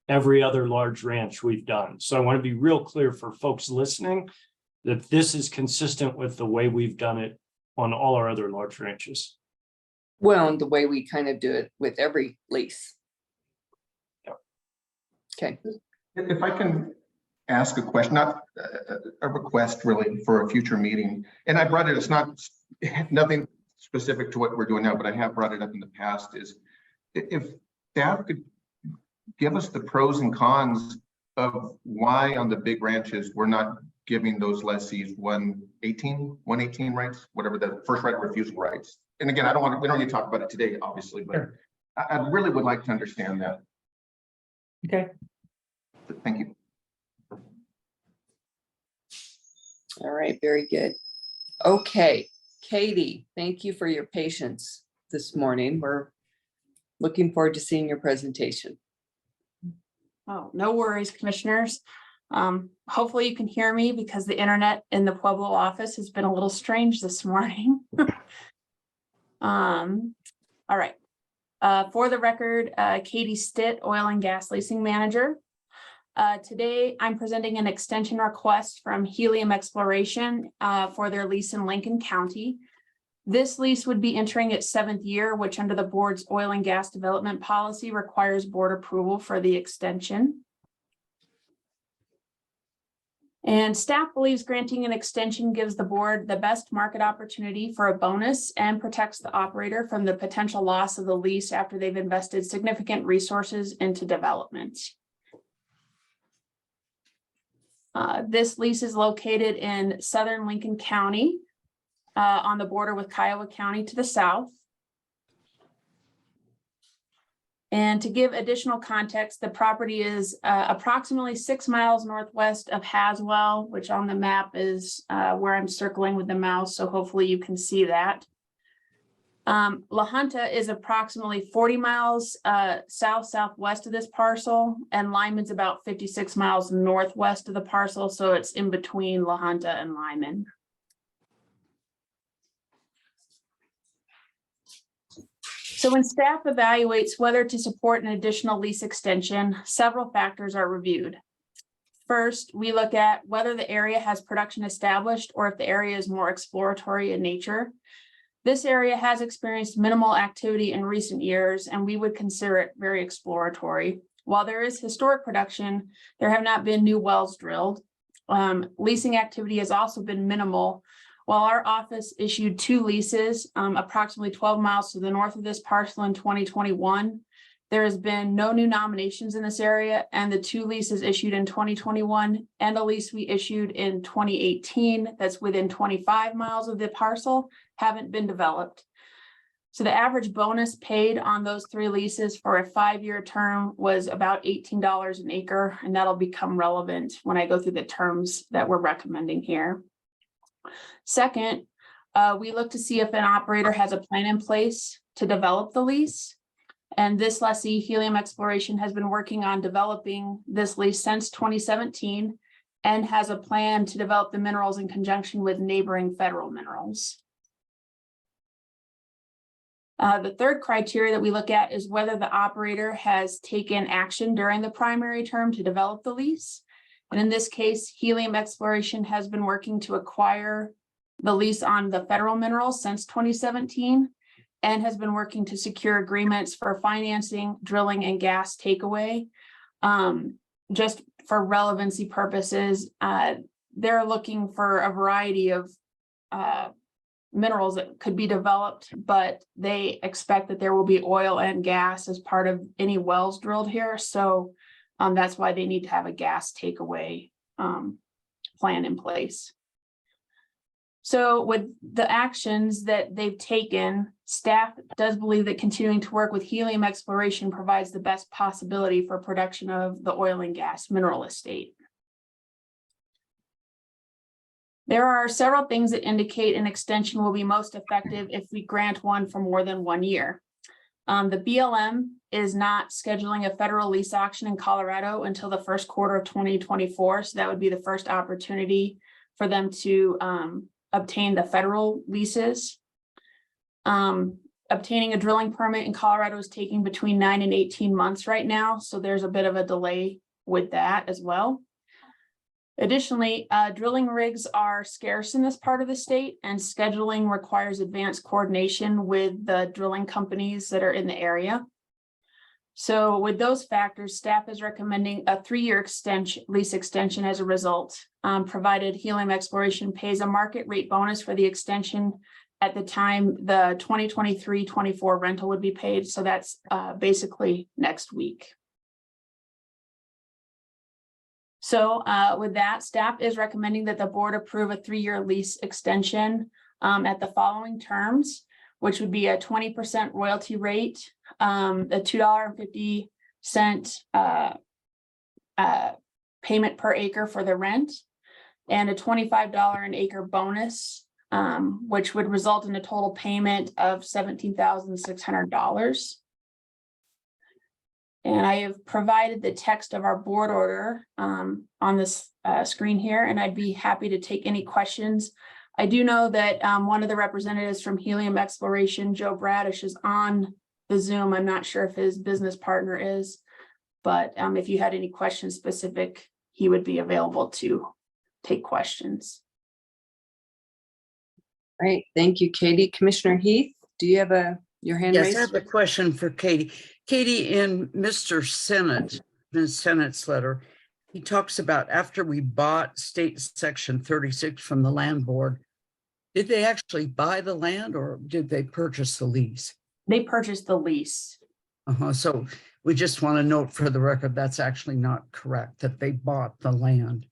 every other large ranch we've done. So I want to be real clear for folks listening that this is consistent with the way we've done it on all our other large ranches. Well, and the way we kind of do it with every lease. Okay. If I can ask a question, not a request really for a future meeting, and I brought it, it's not nothing specific to what we're doing now, but I have brought it up in the past, is if staff could give us the pros and cons of why on the big ranches we're not giving those lessees 118 rights, whatever the first right of refusal rights. And again, we don't need to talk about it today, obviously, but Sure. I really would like to understand that. Okay. Thank you. All right, very good. Okay, Katie, thank you for your patience this morning. We're looking forward to seeing your presentation. Oh, no worries, commissioners. Hopefully you can hear me because the internet in the Pueblo office has been a little strange this morning. All right. For the record, Katie Stitt, Oil and Gas Leasing Manager. Today, I'm presenting an extension request from Helium Exploration for their lease in Lincoln County. This lease would be entering its 7th year, which under the board's oil and gas development policy requires board approval for the extension. And staff believes granting an extension gives the board the best market opportunity for a bonus and protects the operator from the potential loss of the lease after they've invested significant resources into development. This lease is located in southern Lincoln County on the border with Kiowa County to the south. And to give additional context, the property is approximately 6 miles northwest of Haswell, which on the map is where I'm circling with the mouse. So hopefully you can see that. La Junta is approximately 40 miles southwest of this parcel, and Lyman's about 56 miles northwest of the parcel. So it's in between La Junta and Lyman. So when staff evaluates whether to support an additional lease extension, several factors are reviewed. First, we look at whether the area has production established or if the area is more exploratory in nature. This area has experienced minimal activity in recent years, and we would consider it very exploratory. While there is historic production, there have not been new wells drilled. Leasing activity has also been minimal. While our office issued 2 leases, approximately 12 miles to the north of this parcel in 2021, there has been no new nominations in this area, and the 2 leases issued in 2021 and a lease we issued in 2018 that's within 25 miles of the parcel haven't been developed. So the average bonus paid on those 3 leases for a 5-year term was about $18 an acre, and that'll become relevant when I go through the terms that we're recommending here. Second, we look to see if an operator has a plan in place to develop the lease. And this lessee, Helium Exploration, has been working on developing this lease since 2017 and has a plan to develop the minerals in conjunction with neighboring federal minerals. The third criteria that we look at is whether the operator has taken action during the primary term to develop the lease. And in this case, Helium Exploration has been working to acquire the lease on the federal minerals since 2017 and has been working to secure agreements for financing, drilling, and gas takeaway. Just for relevancy purposes, they're looking for a variety of minerals that could be developed, but they expect that there will be oil and gas as part of any wells drilled here. So that's why they need to have a gas takeaway plan in place. So with the actions that they've taken, staff does believe that continuing to work with helium exploration provides the best possibility for production of the oil and gas mineral estate. There are several things that indicate an extension will be most effective if we grant one for more than 1 year. The BLM is not scheduling a federal lease auction in Colorado until the first quarter of 2024. So that would be the first opportunity for them to obtain the federal leases. Obtaining a drilling permit in Colorado is taking between 9 and 18 months right now. So there's a bit of a delay with that as well. Additionally, drilling rigs are scarce in this part of the state, and scheduling requires advanced coordination with the drilling companies that are in the area. So with those factors, staff is recommending a 3-year lease extension as a result, provided Helium Exploration pays a market rate bonus for the extension at the time the 2023-24 rental would be paid. So that's basically next week. So with that, staff is recommending that the board approve a 3-year lease extension at the following terms, which would be a 20% royalty rate, a $2.50 payment per acre for the rent, and a $25 an acre bonus, which would result in a total payment of $17,600. And I have provided the text of our board order on this screen here, and I'd be happy to take any questions. I do know that one of the representatives from Helium Exploration, Joe Bradish, is on the Zoom. I'm not sure if his business partner is, but if you had any questions specific, he would be available to take questions. All right, thank you, Katie. Commissioner Heath, do you have your hand Yes, raised? I have a question for Katie. Katie, in Mr. Sennett's letter, he talks about after we bought state section 36 from the land board, did they actually buy the land or did they purchase the lease? They purchased the lease. So we just want to note for the record, that's actually not correct, that they bought the land.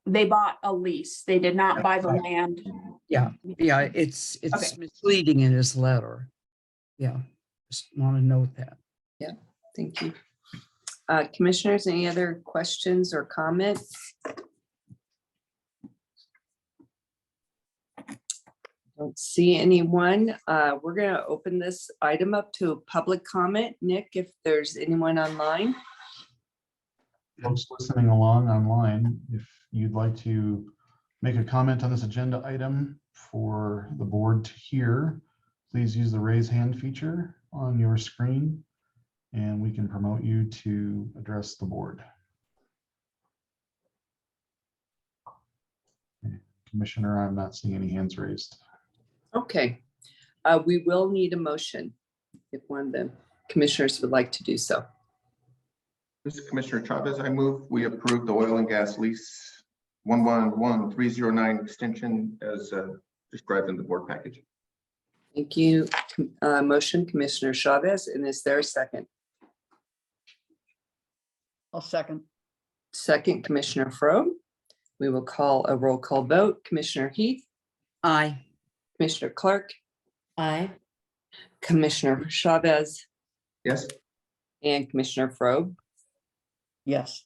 They bought a lease. They did not buy the land. Yeah, it's Okay. misleading in his letter. Yeah, just want to note that. Yeah, thank you. Commissioners, any other questions or comments? Don't see anyone. We're going to open this item up to public comment. Nick, if there's anyone online. Folks listening along online, if you'd like to make a comment on this agenda item for the board to hear, please use the raise hand feature on your screen and we can promote you to address the board. Commissioner, I'm not seeing any hands raised. Okay, we will need a motion if one of the commissioners would like to do so. This is Commissioner Chavez. I move we approve the oil and gas lease 111309 extension as described in the board package. Thank you. Motion, Commissioner Chavez, and is there a second? I'll second. Second, Commissioner Frobe. We will call a roll call vote. Commissioner Heath, Aye. Commissioner Clark, Aye. Commissioner Chavez, Yes. and Commissioner Frobe. Yes.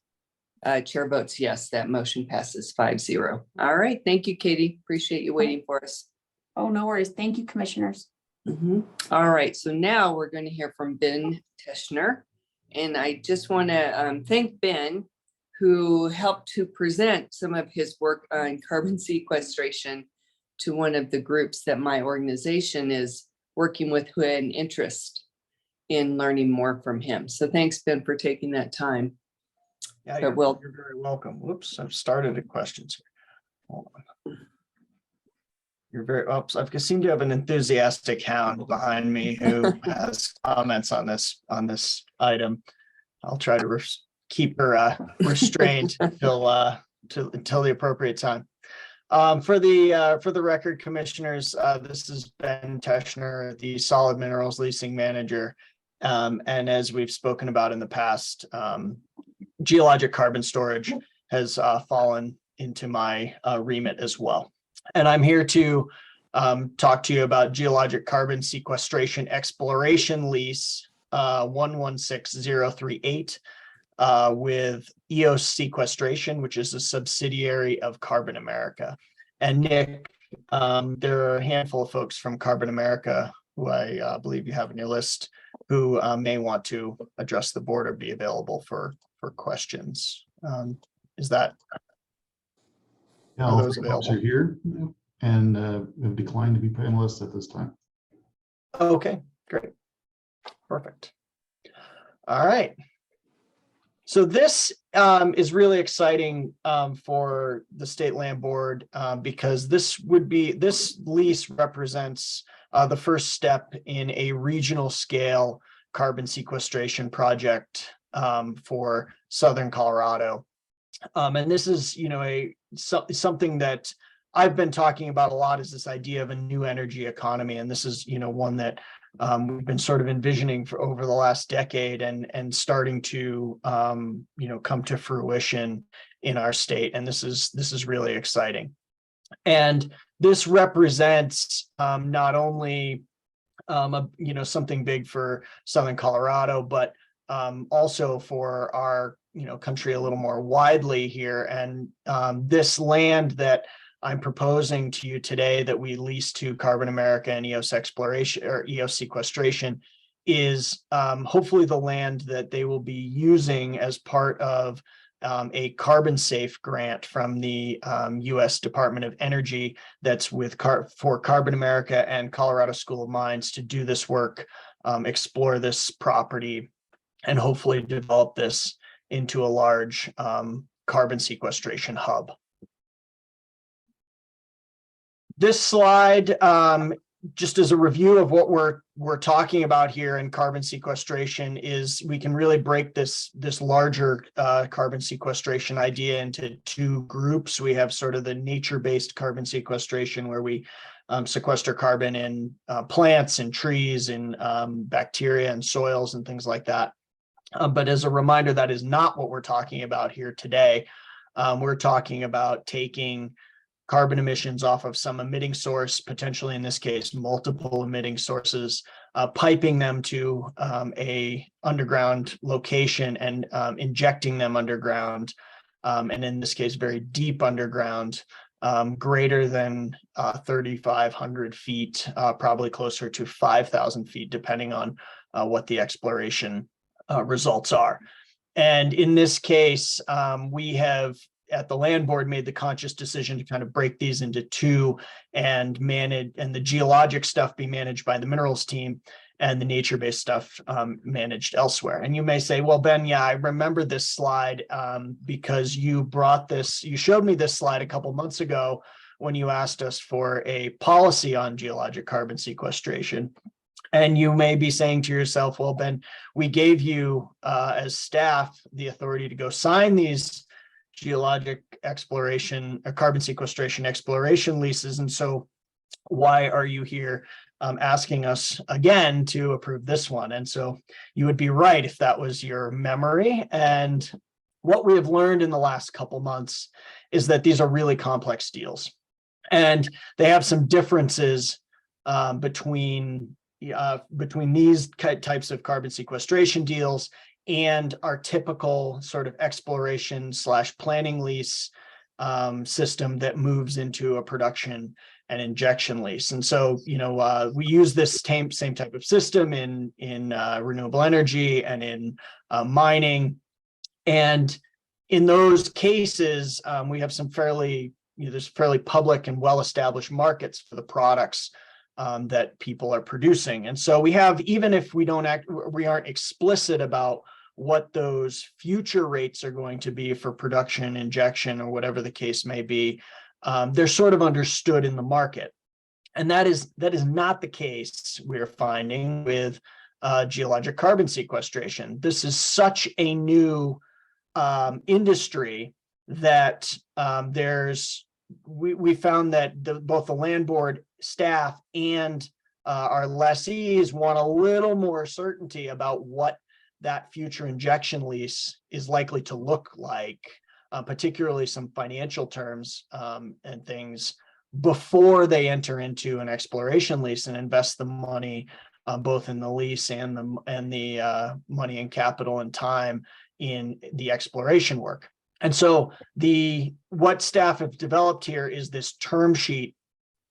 Chair votes yes, that motion passes 5-0. All right, thank you, Katie. Appreciate you waiting for us. Oh, no worries. Thank you, commissioners. All right, so now we're going to hear from Ben Teschner. And I just want to thank Ben, who helped to present some of his work on carbon sequestration to one of the groups that my organization is working with, who had an interest in learning more from him. So thanks, Ben, for taking that time. Yeah, But we'll- you're very welcome. Whoops, I've started the questions here. Hold on. You're very, oops, I seem to have an enthusiastic hound behind me who has comments on this item. I'll try to keep her restrained until until the appropriate time. For the record, commissioners, this is Ben Teschner, the Solid Minerals Leasing Manager. And as we've spoken about in the past, geologic carbon storage has fallen into my remit as well. And I'm here to talk to you about geologic carbon sequestration exploration lease 116038 with EOS Sequestration, which is a subsidiary of Carbon America. And Nick, there are a handful of folks from Carbon America who I believe you have in your list who may want to address the board or be available for questions. Is that? Yeah, Are all those three folks available? are here and have declined to be panelists at this time. Okay, great. Perfect. All right. So this is really exciting for the State Land Board because this lease represents the first step in a regional scale carbon sequestration project for Southern Colorado. And this is, something that I've been talking about a lot, is this idea of a new energy economy. And this is, one that we've been sort of envisioning for over the last decade and starting to, come to fruition in our state. And this is really exciting. And this represents not only, something big for Southern Colorado, but also for our, country a little more widely here. And this land that I'm proposing to you today that we lease to Carbon America and EOS Exploration or EOS Sequestration is hopefully the land that they will be using as part of a carbon safe grant from the U.S. Department of Energy that's for Carbon America and Colorado School of Mines to do this work, explore this property, and hopefully develop this into a large carbon sequestration hub. This slide, just as a review of what we're talking about here in carbon sequestration, is we can really break this larger carbon sequestration idea into two groups. We have sort of the nature-based carbon sequestration, where we sequester carbon in plants and trees and bacteria and soils and things like that. But as a reminder, that is not what we're talking about here today. We're talking about taking carbon emissions off of some emitting source, potentially in this case, multiple emitting sources, piping them to a underground location and injecting them underground. And in this case, very deep underground, greater than 3,500 feet, probably closer to 5,000 feet, depending on what the exploration results are. And in this case, we have at the land board made the conscious decision to kind of break these into two and manage, and the geologic stuff be managed by the minerals team and the nature-based stuff managed elsewhere. And you may say, well, Ben, yeah, I remember this slide because you showed me this slide a couple months ago when you asked us for a policy on geologic carbon sequestration. And you may be saying to yourself, well, Ben, we gave you as staff the authority to go sign these geologic exploration, carbon sequestration exploration leases. And so why are you here asking us again to approve this one? And so you would be right if that was your memory. And what we have learned in the last couple months is that these are really complex deals. And they have some differences between these types of carbon sequestration deals and our typical sort of exploration / planning lease system that moves into a production and injection lease. And so, we use this same type of system in renewable energy and in mining. And in those cases, we have some there's fairly public and well-established markets for the products that people are producing. And so we have, even if we aren't explicit about what those future rates are going to be for production, injection, or whatever the case may be, they're sort of understood in the market. And that is not the case we're finding with geologic carbon sequestration. This is such a new industry that we found that both the land board staff and our lessees want a little more certainty about what that future injection lease is likely to look like, particularly some financial terms and things before they enter into an exploration lease and invest the money both in the lease and the money and capital and time in the exploration work. And so what staff have developed here is this term sheet,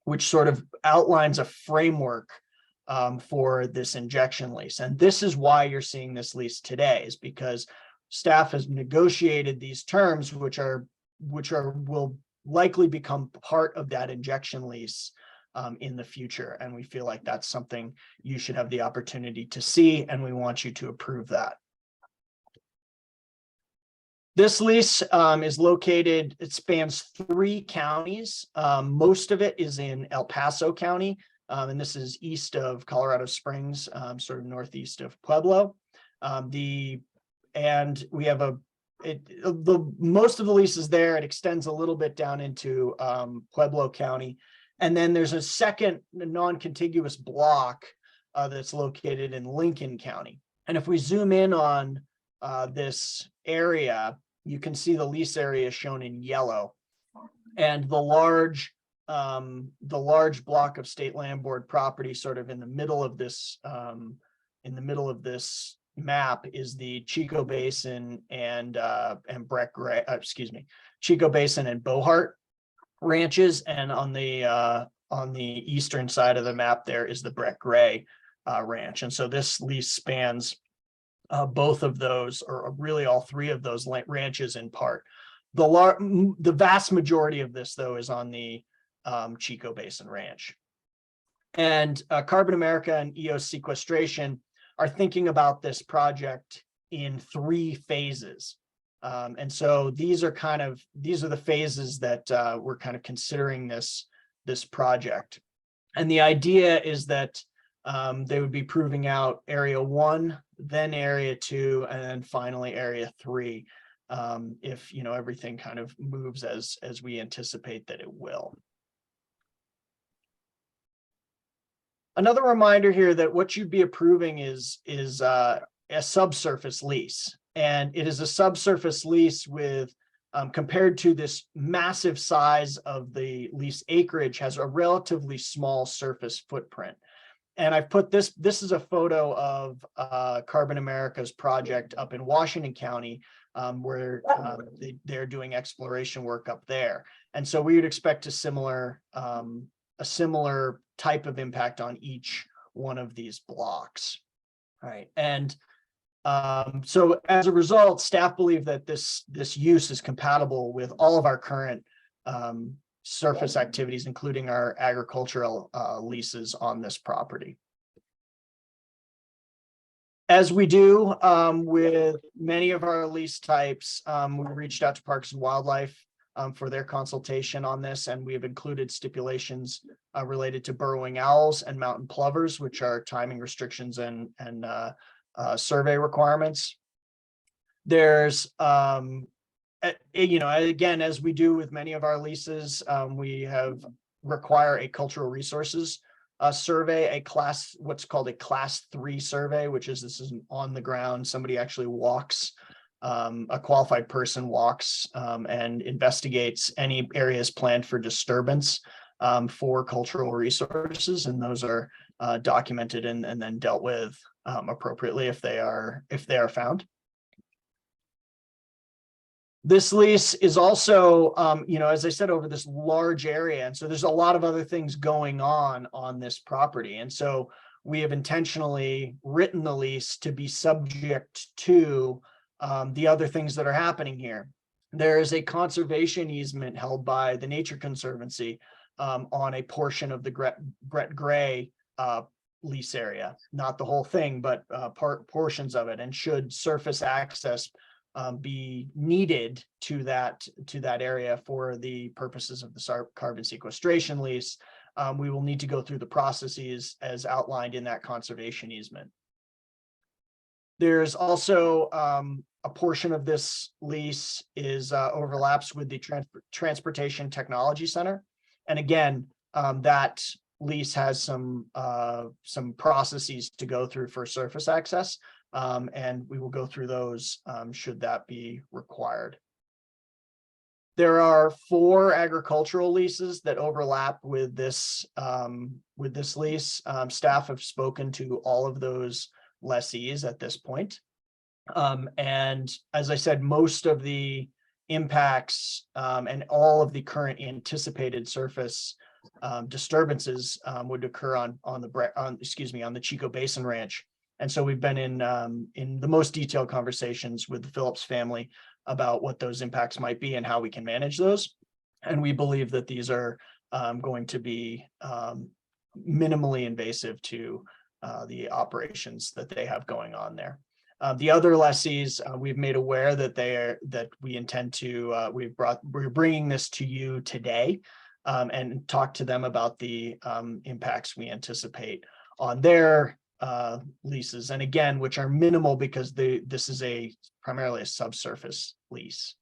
which sort of outlines a framework for this injection lease. And this is why you're seeing this lease today, is because staff has negotiated these terms, which will likely become part of that injection lease in the future. And we feel like that's something you should have the opportunity to see, and we want you to approve that. This lease is located, it spans 3 counties. Most of it is in El Paso County, and this is east of Colorado Springs, sort of northeast of Pueblo. And we have most of the leases there. It extends a little bit down into Pueblo County. And then there's a second non-contiguous block that's located in Lincoln County. And if we zoom in on this area, you can see the lease area shown in yellow, and the large block of state land board property sort of in the middle of this map is the Chico Basin and Brett Gray, Chico Basin and Bohart ranches, and on the eastern side of the map there is the Brett Gray ranch. And so this lease spans both of those, or really all 3 of those ranches in part. The vast majority of this, though, is on the Chico Basin Ranch. And Carbon America and EOS Sequestration are thinking about this project in 3 phases. And so these are the phases that we're kind of considering this project. And the idea is that they would be proving out area 1, then area 2, and then finally area 3, if everything kind of moves as we anticipate that it will. Another reminder here that what you'd be approving is a subsurface lease, and it is a subsurface lease with compared to this massive size of the lease acreage, has a relatively small surface footprint. And I've put this is a photo of Carbon America's project up in Washington County, where they're doing exploration work up there. And so we would expect a similar type of impact on each one of these blocks. All right. And so as a result, staff believe that this use is compatible with all of our current surface activities, including our agricultural leases on this property. As we do with many of our lease types, we reached out to Parks and Wildlife for their consultation on this, and we have included stipulations related to burrowing owls and mountain plovers, which are timing restrictions and survey requirements. There's again, as we do with many of our leases, we require a cultural resources survey, what's called a class 3 survey, which is this is on the ground. Somebody actually walks, a qualified person walks and investigates any areas planned for disturbance for cultural resources, and those are documented and then dealt with appropriately if they are found. This lease is also, as I said, over this large area. And so there's a lot of other things going on this property. And so we have intentionally written the lease to be subject to the other things that are happening here. There is a conservation easement held by the Nature Conservancy on a portion of the Brett Gray lease area, not the whole thing, but portions of it. And should surface access be needed to that area for the purposes of the carbon sequestration lease, we will need to go through the processes as outlined in that conservation easement. There's also a portion of this lease is overlaps with the Transportation Technology Center. And again, that lease has some processes to go through for surface access. And we will go through those should that be required. There are 4 agricultural leases that overlap with this lease. Staff have spoken to all of those lessees at this point. And as I said, most of the impacts and all of the current anticipated surface disturbances would occur on the Chico Basin Ranch. And so we've been in the most detailed conversations with the Phillips family about what those impacts might be and how we can manage those. And we believe that these are going to be minimally invasive to the operations that they have going on there. The other lessees, we've made aware that we intend to, we're bringing this to you today and talk to them about the impacts we anticipate on their leases. And again, which are minimal because this is primarily a subsurface lease.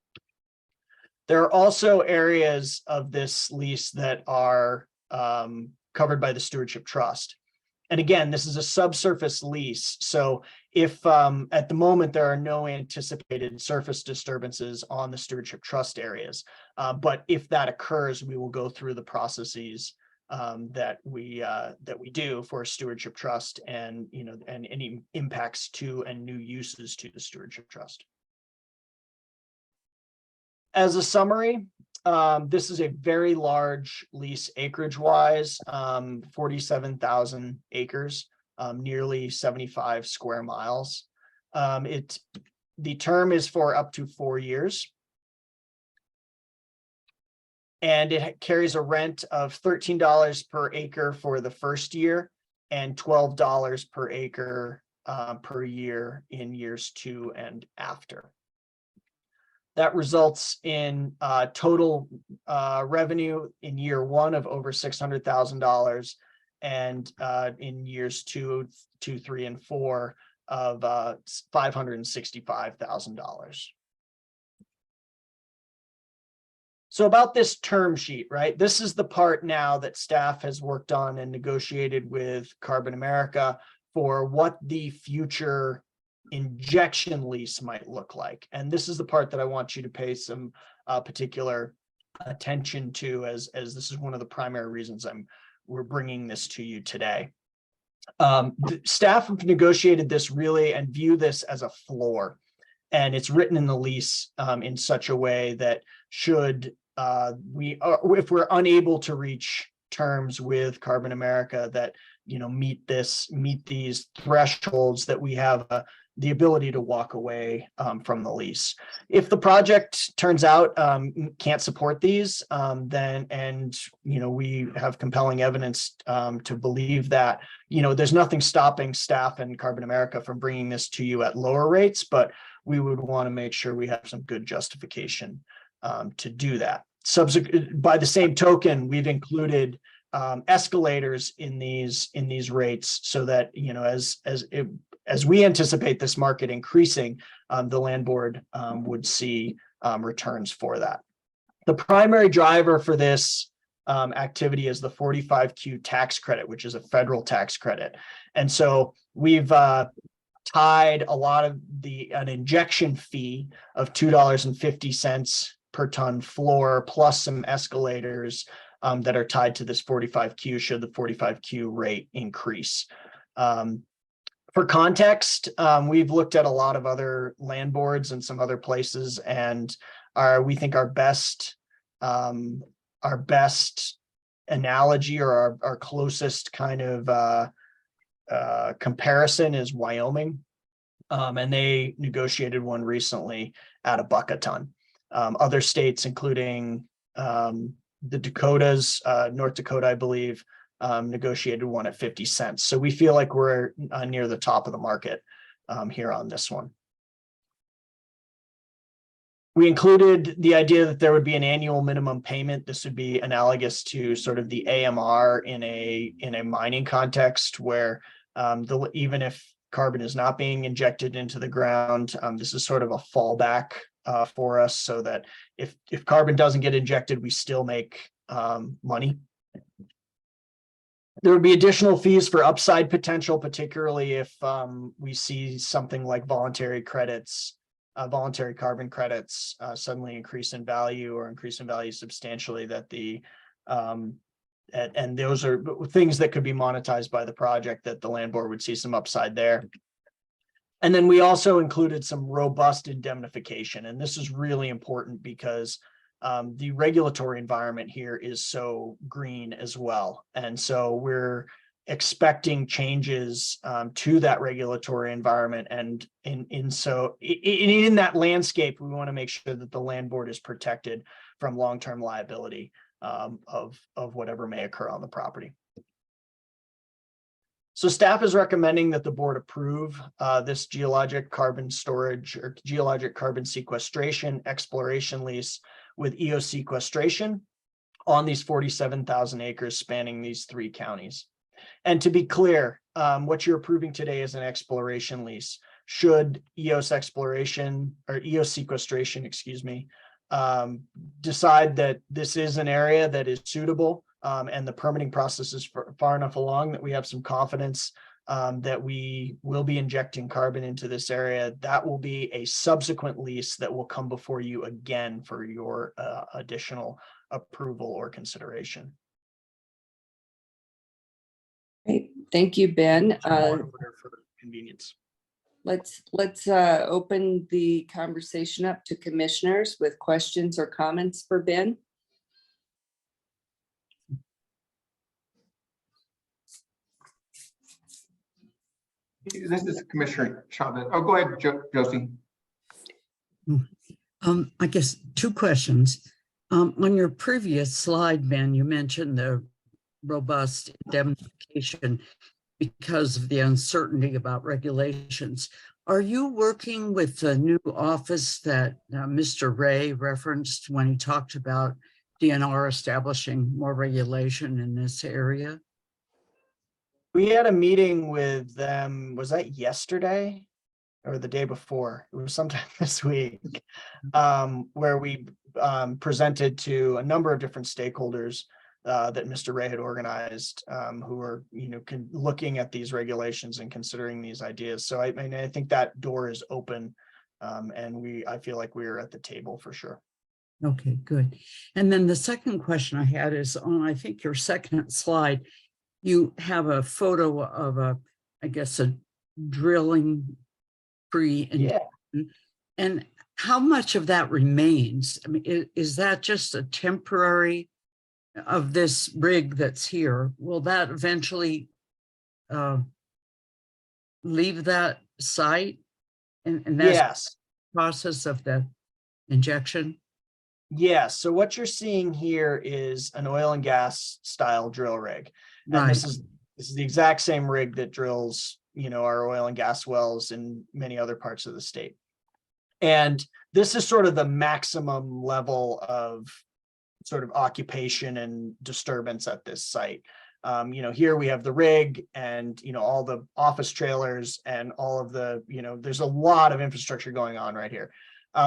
There are also areas of this lease that are covered by the Stewardship Trust. And again, this is a subsurface lease. So if at the moment there are no anticipated surface disturbances on the Stewardship Trust areas, but if that occurs, we will go through the processes that we do for a Stewardship Trust and and any impacts to and new uses to the Stewardship Trust. As a summary, this is a very large lease acreage wise, 47,000 acres, nearly 75 square miles. The term is for up to 4 years. And it carries a rent of $13 per acre for the first year and $12 per acre per year in years 2 and after. That results in total revenue in year 1 of over $600,000 and in years 2, 3, and 4 of $565,000. So about this term sheet, right? This is the part now that staff has worked on and negotiated with Carbon America for what the future injection lease might look like. And this is the part that I want you to pay some particular attention to as this is one of the primary reasons we're bringing this to you today. The staff have negotiated this really and view this as a floor. And it's written in the lease in such a way that should if we're unable to reach terms with Carbon America that meet these thresholds, that we have the ability to walk away from the lease. If the project turns out can't support these, then we have compelling evidence to believe that there's nothing stopping staff and Carbon America from bringing this to you at lower rates, but we would want to make sure we have some good justification to do that. By the same token, we've included escalators in these rates so that as we anticipate this market increasing, the land board would see returns for that. The primary driver for this activity is the 45Q tax credit, which is a federal tax credit. And so we've tied a lot of an injection fee of $2.50 per ton floor, plus some escalators that are tied to this 45Q should the 45Q rate increase. For context, we've looked at a lot of other land boards and some other places, and we think our best analogy or our closest kind of comparison is Wyoming, and they negotiated one recently at $1 a ton. Other states, including the Dakotas, North Dakota, I believe, negotiated one at 50 cents. So we feel like we're near the top of the market here on this one. We included the idea that there would be an annual minimum payment. This would be analogous to sort of the AMR in a mining context, where even if carbon is not being injected into the ground. This is sort of a fallback for us, so that if carbon doesn't get injected, we still make money. There would be additional fees for upside potential, particularly if we see something like voluntary credits, voluntary carbon credits suddenly increase in value or increase in value substantially, that the and those are things that could be monetized by the project, that the land board would see some upside there. And then we also included some robust indemnification. And this is really important because the regulatory environment here is so green as well. And so we're expecting changes to that regulatory environment. And in that landscape, we want to make sure that the land board is protected from long-term liability of whatever may occur on the property. So staff is recommending that the board approve this geologic carbon storage or geologic carbon sequestration exploration lease with EO sequestration on these 47,000 acres spanning these 3 counties. And to be clear, what you're approving today is an exploration lease. Should EOS exploration or EOS sequestration, excuse me, decide that this is an area that is suitable and the permitting process is far enough along that we have some confidence that we will be injecting carbon into this area, that will be a subsequent lease that will come before you again for your additional approval or consideration. Great, thank you, Ben. For convenience. Let's open the conversation up to commissioners with questions or comments for Ben. This is Commissioner Chavez. Oh, go ahead, Josie. I guess 2 questions. On your previous slide, Ben, you mentioned the robust indemnification because of the uncertainty about regulations. Are you working with the new office that Mr. Ray referenced when he talked about DNR establishing more regulation in this area? We had a meeting with them, was that yesterday or the day before? It was sometime this week, where we presented to a number of different stakeholders that Mr. Ray had organized, who are, looking at these regulations and considering these ideas. So I think that door is open, and I feel like we are at the table for sure. Okay, good. And then the second question I had is on, I think, your second slide. You have a photo of a drilling tree. Yeah. And how much of that remains? I mean, is that just a temporary of this rig that's here? Will that eventually leave that site? And that's yes. The process of the injection? Yes. So what you're seeing here is an oil and gas style drill rig. And Right. this is the exact same rig that drills, our oil and gas wells in many other parts of the state. And this is sort of the maximum level of sort of occupation and disturbance at this site. Here we have the rig and, all the office trailers and all of the, there's a lot of infrastructure going on right here.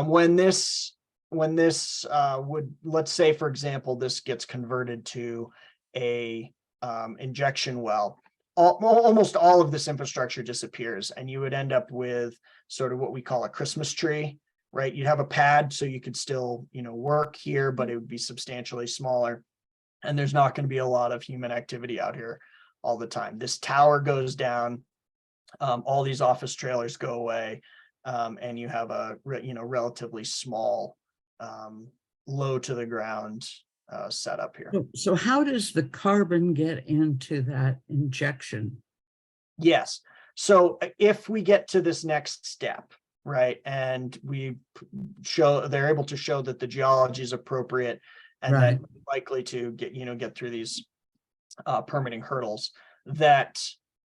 When this would, let's say, for example, this gets converted to a injection well, almost all of this infrastructure disappears, and you would end up with sort of what we call a Christmas tree, right? You'd have a pad so you could still, work here, but it would be substantially smaller. And there's not going to be a lot of human activity out here all the time. This tower goes down, all these office trailers go away, and you have a, relatively small, low to the ground setup here. So how does the carbon get into that injection? Yes. So if we get to this next step, right, and they're able to show that the geology is appropriate and Right. that we're likely to get through these permitting hurdles, that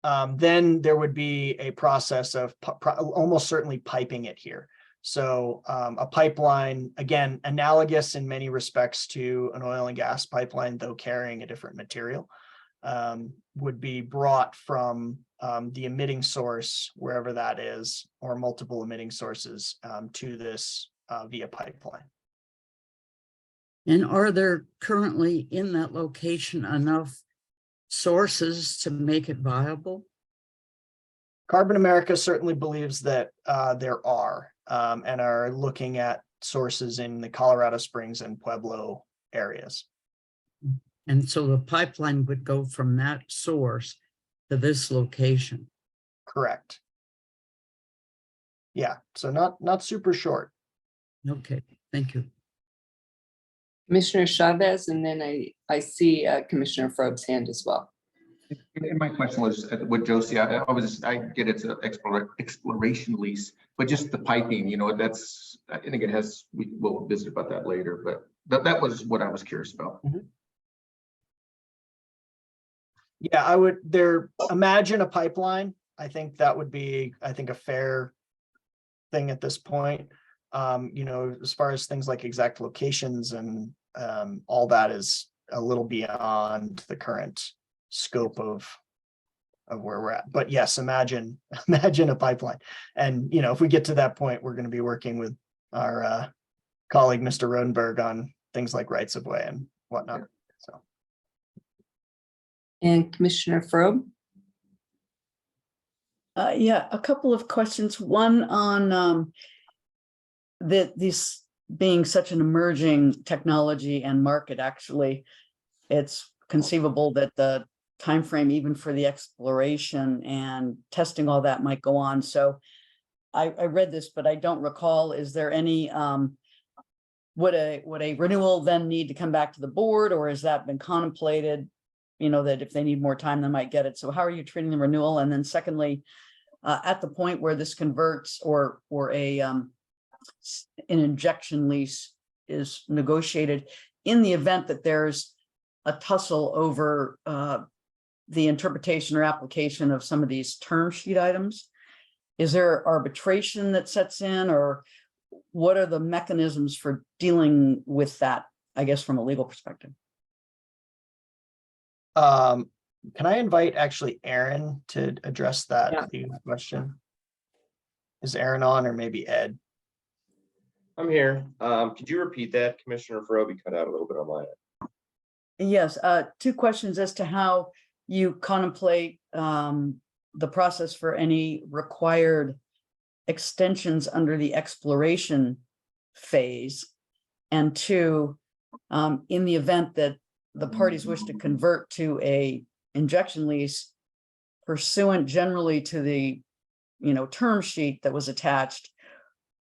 then there would be a process of almost certainly piping it here. So a pipeline, again, analogous in many respects to an oil and gas pipeline, though carrying a different material. would be brought from the emitting source, wherever that is, or multiple emitting sources to this via pipeline. And are there currently in that location enough sources to make it viable? Carbon America certainly believes that there are and are looking at sources in the Colorado Springs and Pueblo areas. And so the pipeline would go from that source to this location. Correct. Yeah, so not super short. Okay, thank you. Commissioner Chavez, and then I see Commissioner Frob's hand as well. And my question was with Josie, I get it's an exploration lease, but just the piping, that's, I think it has, we'll visit about that later, but that was what I was curious about. Yeah, imagine a pipeline. I think that would be, a fair thing at this point. As far as things like exact locations and all that is a little beyond the current scope of where we're at. But yes, imagine a pipeline. And, if we get to that point, we're going to be working with our colleague, Mr. Rodenberg, on things like rights of way and whatnot. So. And Commissioner Frobe? Yeah, a couple of questions. One on this being such an emerging technology and market, actually, it's conceivable that the time frame even for the exploration and testing all that might go on. So I read this, but I don't recall, is there any would a renewal then need to come back to the board, or has that been contemplated, that if they need more time, they might get it? So how are you treating the renewal? And then secondly, at the point where this converts or an injection lease is negotiated, in the event that there's a tussle over the interpretation or application of some of these term sheet items, is there arbitration that sets in, or what are the mechanisms for dealing with that, I guess, from a legal perspective? Can I invite actually Aaron to address that question? Is Aaron on, or maybe Ed? I'm here. Could you repeat that, Commissioner Frobe? You cut out a little bit on my end. Yes, two questions as to how you contemplate the process for any required extensions under the exploration phase. And two, in the event that the parties wish to convert to a injection lease pursuant generally to the term sheet that was attached,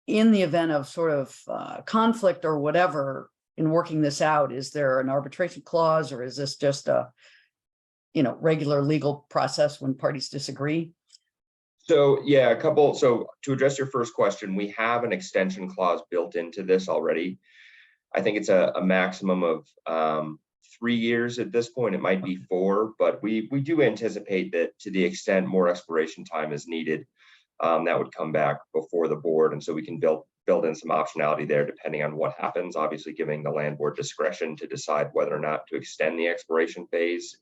in the event of sort of conflict or whatever in working this out, is there an arbitration clause, or is this just a regular legal process when parties disagree? So yeah, so to address your first question, we have an extension clause built into this already. I think it's a maximum of 3 years at this point. It might be 4, but we do anticipate that to the extent more exploration time is needed, that would come back before the board. And so we can build in some optionality there depending on what happens, obviously giving the land board discretion to decide whether or not to extend the exploration phase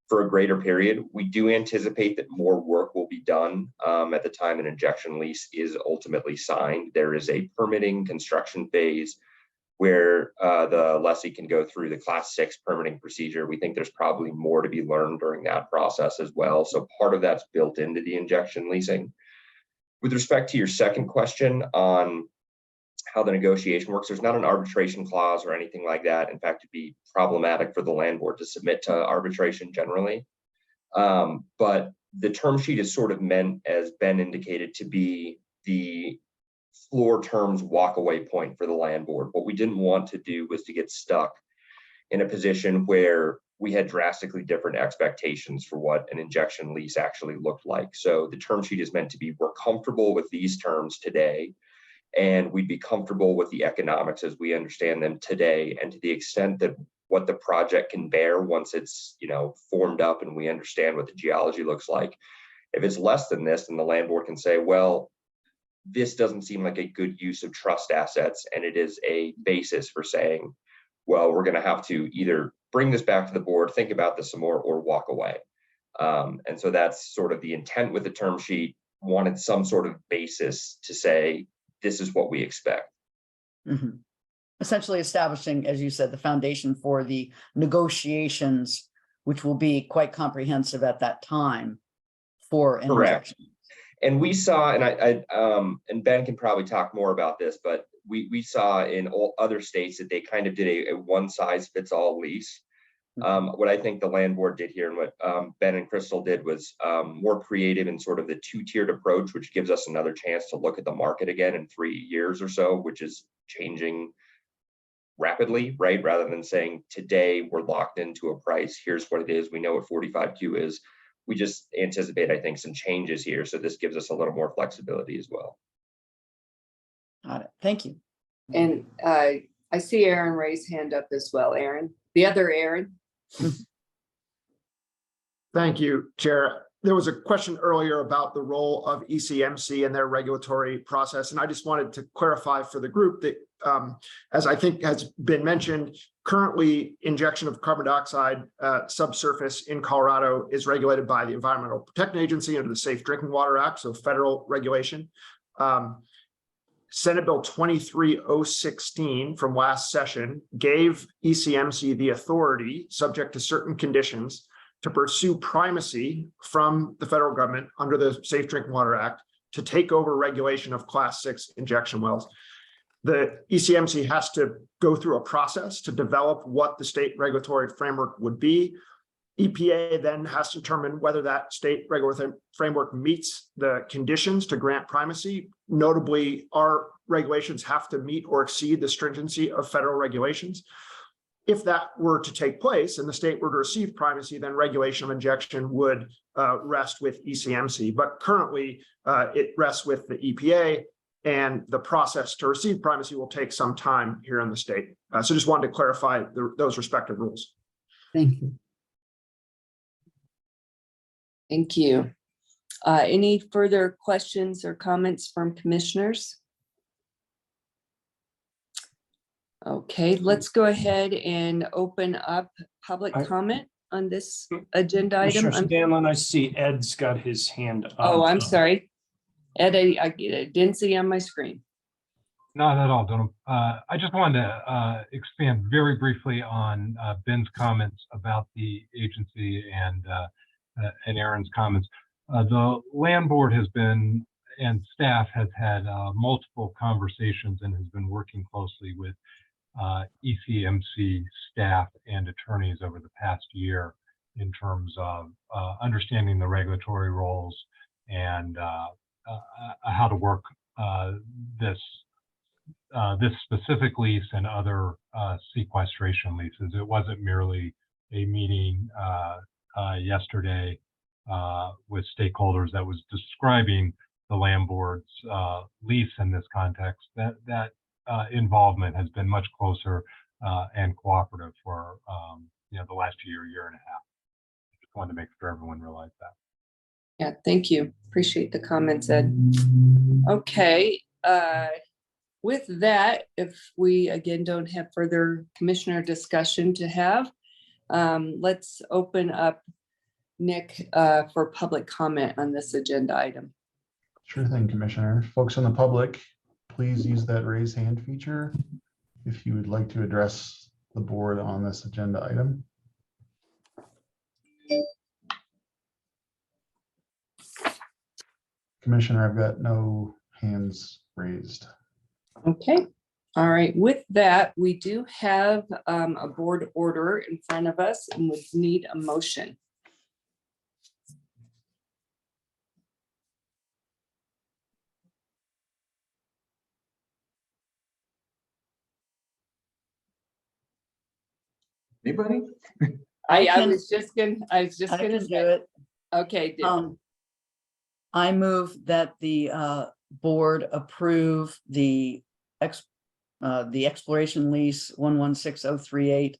for a greater period. We do anticipate that more work will be done at the time an injection lease is ultimately signed. There is a permitting construction phase where the lessee can go through the Class 6 permitting procedure. We think there's probably more to be learned during that process as well. So part of that's built into the injection leasing. With respect to your second question on how the negotiation works, there's not an arbitration clause or anything like that. In fact, it'd be problematic for the land board to submit to arbitration generally. But the term sheet is sort of meant, as Ben indicated, to be the floor terms walkaway point for the land board. What we didn't want to do was to get stuck in a position where we had drastically different expectations for what an injection lease actually looked like. So the term sheet is meant to be, we're comfortable with these terms today, and we'd be comfortable with the economics as we understand them today. And to the extent that what the project can bear once it's formed up and we understand what the geology looks like, if it's less than this, then the land board can say, well, this doesn't seem like a good use of trust assets, and it is a basis for saying, well, we're going to have to either bring this back to the board, think about this some more, or walk away. And so that's sort of the intent with the term sheet. Wanted some sort of basis to say, this is what we expect. Mhm. Essentially establishing, as you said, the foundation for the negotiations, which will be quite comprehensive at that time for an Correct. injection. And we saw, and and Ben can probably talk more about this, but we saw in all other states that they kind of did a one size fits all lease. What I think the land board did here and what Ben and Crystal did was more creative in sort of the two-tiered approach, which gives us another chance to look at the market again in 3 years or so, which is changing rapidly, right? Rather than saying today we're locked into a price, here's what it is, we know what 45Q is. We just anticipate, I think, some changes here. So this gives us a little more flexibility as well. Got it. Thank you. And I see Aaron raise hand up as well, Aaron. The other Aaron. Thank you, Chair. There was a question earlier about the role of ECMC and their regulatory process, and I just wanted to clarify for the group that, as I think has been mentioned, currently injection of carbon dioxide subsurface in Colorado is regulated by the Environmental Protection Agency under the Safe Drinking Water Act, so federal regulation. Senate Bill 23016 from last session gave ECMC the authority, subject to certain conditions, to pursue primacy from the federal government under the Safe Drinking Water Act to take over regulation of Class 6 injection wells. The ECMC has to go through a process to develop what the state regulatory framework would be. EPA then has to determine whether that state regulatory framework meets the conditions to grant primacy. Notably, our regulations have to meet or exceed the stringency of federal regulations. If that were to take place and the state were to receive primacy, then regulation of injection would rest with ECMC. But currently, it rests with the EPA, and the process to receive primacy will take some time here in the state. So just wanted to clarify those respective rules. Thank you. Thank you. Any further questions or comments from commissioners? Okay, let's go ahead and open up public comment on this agenda item. Commissioner Scanlon, I see Ed's got his hand up. Oh, I'm sorry. Ed, I didn't see on my screen. Not at all, Donald. I just wanted to expand very briefly on Ben's comments about the agency and Aaron's comments. The land board has been, and staff has had multiple conversations and has been working closely with ECMC staff and attorneys over the past year in terms of understanding the regulatory roles and how to work this specific lease and other sequestration leases. It wasn't merely a meeting yesterday with stakeholders that was describing the land board's lease in this context. That involvement has been much closer and cooperative for the last year and a half. I just wanted to make sure everyone realized that. Yeah, thank you. Appreciate the comments, Ed. Okay, with that, if we again don't have further commissioner discussion to have, let's open up Nick for public comment on this agenda item. Sure thing, Commissioner. Folks in the public, please use that raise hand feature if you would like to address the board on this agenda item. Commissioner, I've got no hands raised. Okay, all right. With that, we do have a board order in front of us and we need a motion. Anybody? I was just gonna I say can do it. Okay. I move that the board approve the exploration lease 116038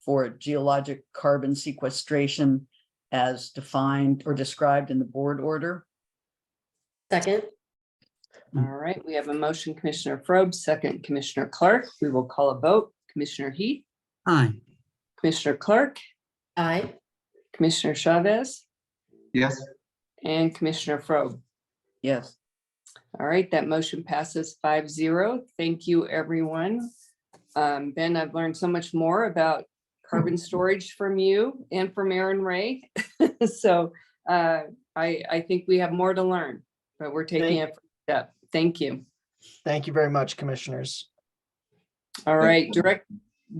for geologic carbon sequestration as defined or described in the board order. Second. All right, we have a motion, Commissioner Frobe, second, Commissioner Clark. We will call a vote. Commissioner Heath, Aye. Commissioner Clark, Aye. Commissioner Chavez, Yes. and Commissioner Frobe. Yes. All right, that motion passes 5-0. Thank you, everyone. Ben, I've learned so much more about carbon storage from you and from Aaron Ray. So I think we have more to learn, but we're taking a first step. Thank you. Thank you very much, commissioners. All right,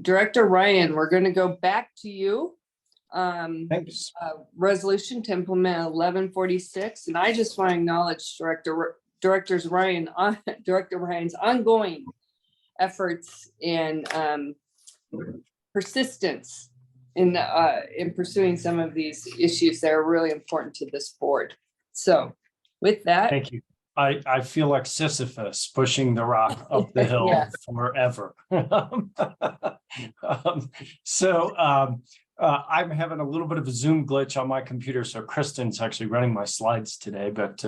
Director Ryan, we're going to go back to you. Thanks. Resolution to implement 1146, and I just want to acknowledge Director Ryan's ongoing efforts and persistence in pursuing some of these issues that are really important to this board. So with that, Thank you. I feel like Sisyphus pushing the rock up the hill Yes. forever. I'm having a little bit of a Zoom glitch on my computer, so Kristen's actually running my slides today, but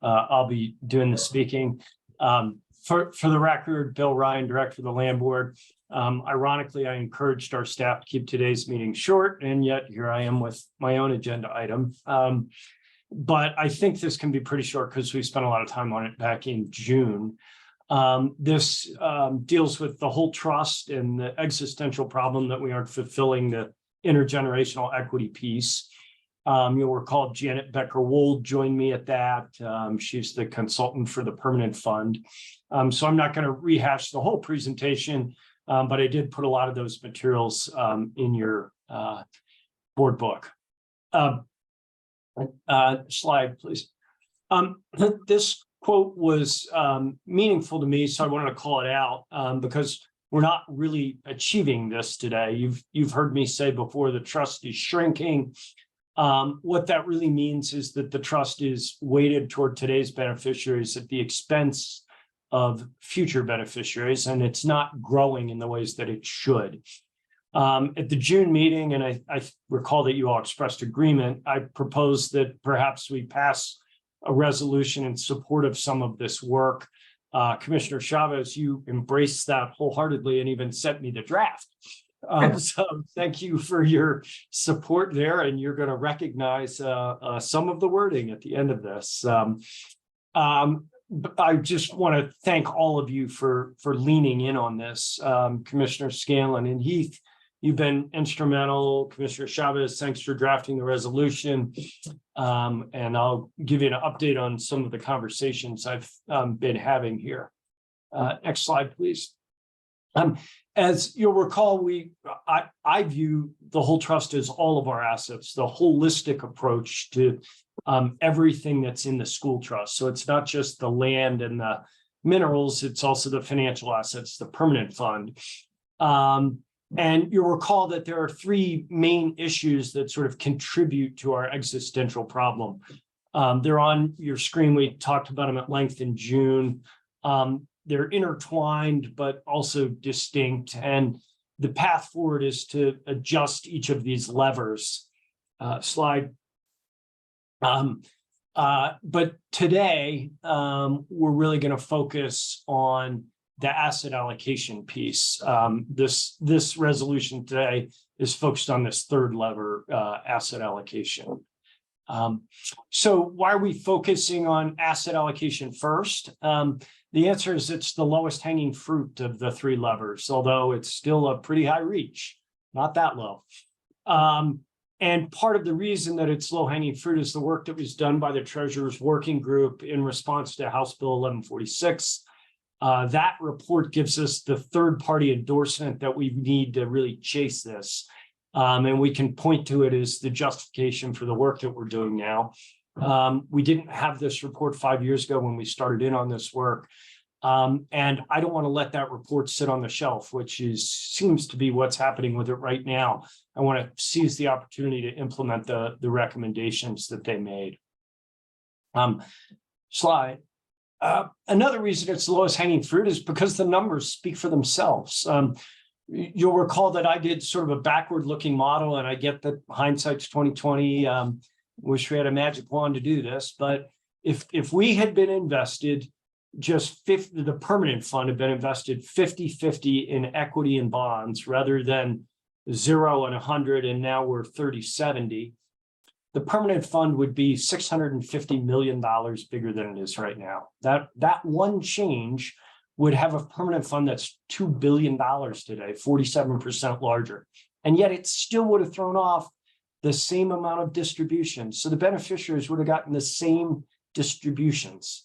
I'll be doing the speaking. For the record, Bill Ryan, Director of the Land Board. Ironically, I encouraged our staff to keep today's meeting short, and yet here I am with my own agenda item. But I think this can be pretty short because we spent a lot of time on it back in June. This deals with the whole trust and the existential problem that we aren't fulfilling the intergenerational equity piece. You'll recall Janet Becker-Wold joined me at that. She's the consultant for the permanent fund. So I'm not going to rehash the whole presentation, but I did put a lot of those materials in your board book. Slide, please. This quote was meaningful to me, so I wanted to call it out because we're not really achieving this today. You've heard me say before the trust is shrinking. What that really means is that the trust is weighted toward today's beneficiaries at the expense of future beneficiaries, and it's not growing in the ways that it should. At the June meeting, and I recall that you all expressed agreement, I proposed that perhaps we pass a resolution in support of some of this work. Commissioner Chavez, you embraced that wholeheartedly and even sent me the draft. So thank you for your support there, and you're going to recognize some of the wording at the end of this. I just want to thank all of you for leaning in on this. Commissioner Scanlon and Heath, you've been instrumental. Commissioner Chavez, thanks for drafting the resolution. And I'll give you an update on some of the conversations I've been having here. Next slide, please. As you'll recall, I view the whole trust as all of our assets, the holistic approach to everything that's in the school trust. So it's not just the land and the minerals, it's also the financial assets, the permanent fund. And you'll recall that there are three main issues that sort of contribute to our existential problem. They're on your screen. We talked about them at length in June. They're intertwined, but also distinct. And the path forward is to adjust each of these levers. Slide. But today, we're really going to focus on the asset allocation piece. This resolution today is focused on this third lever, asset allocation. So why are we focusing on asset allocation first? The answer is it's the lowest hanging fruit of the three levers, although it's still a pretty high reach, not that low. And part of the reason that it's low hanging fruit is the work that was done by the Treasurer's Working Group in response to House Bill 1146. That report gives us the third party endorsement that we need to really chase this. And we can point to it as the justification for the work that we're doing now. We didn't have this report 5 years ago when we started in on this work. And I don't want to let that report sit on the shelf, which seems to be what's happening with it right now. I want to seize the opportunity to implement the recommendations that they made. Slide. Another reason it's the lowest hanging fruit is because the numbers speak for themselves. You'll recall that I did sort of a backward looking model, and I get that hindsight's 2020. Wish we had a magic wand to do this, but if we had been invested just 50, the permanent fund had been invested 50-50 in equity and bonds rather than 0 and 100, and now we're 30/70. The permanent fund would be $650 million bigger than it is right now. That one change would have a permanent fund that's $2 billion today, 47% larger. And yet it still would have thrown off the same amount of distributions. So the beneficiaries would have gotten the same distributions.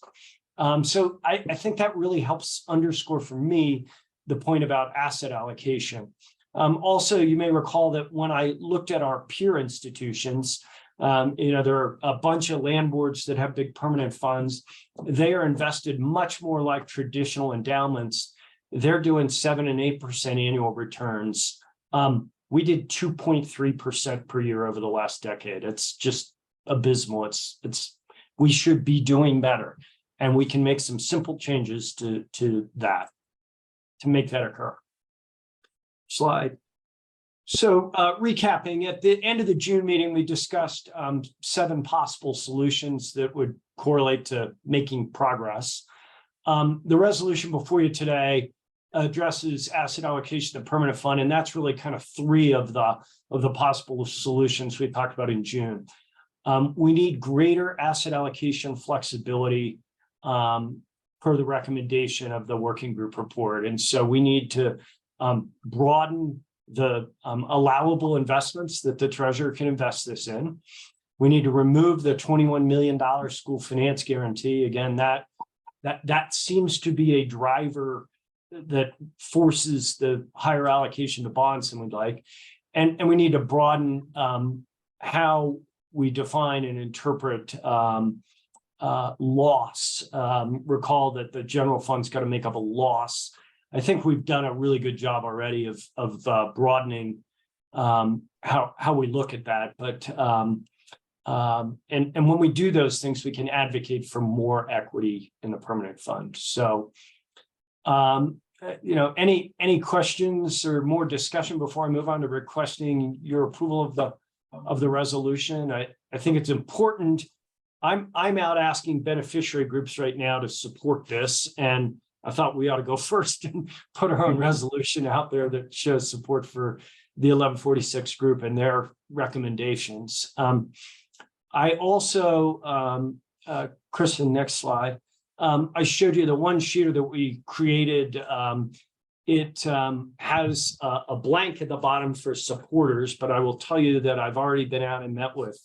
So I think that really helps underscore for me the point about asset allocation. Also, you may recall that when I looked at our peer institutions, there are a bunch of land boards that have big permanent funds. They are invested much more like traditional endowments. They're doing 7 and 8% annual returns. We did 2.3% per year over the last decade. It's just abysmal. We should be doing better, and we can make some simple changes to that, to make that occur. Slide. So recapping, at the end of the June meeting, we discussed 7 possible solutions that would correlate to making progress. The resolution before you today addresses asset allocation to permanent fund, and that's really kind of 3 of the possible solutions we talked about in June. We need greater asset allocation flexibility per the recommendation of the working group report. And so we need to broaden the allowable investments that the treasurer can invest this in. We need to remove the $21 million school finance guarantee. Again, that seems to be a driver that forces the higher allocation to bonds than we'd like. And we need to broaden how we define and interpret loss. Recall that the general fund's got to make up a loss. I think we've done a really good job already of broadening how we look at that. But and when we do those things, we can advocate for more equity in the permanent fund. So, any questions or more discussion before I move on to requesting your approval of the resolution? I think it's important. I'm out asking beneficiary groups right now to support this, and I thought we ought to go first and put our own resolution out there that shows support for the 1146 group and their recommendations. I also, Kristen, next slide. I showed you the one sheeter that we created. It has a blank at the bottom for supporters, but I will tell you that I've already been out and met with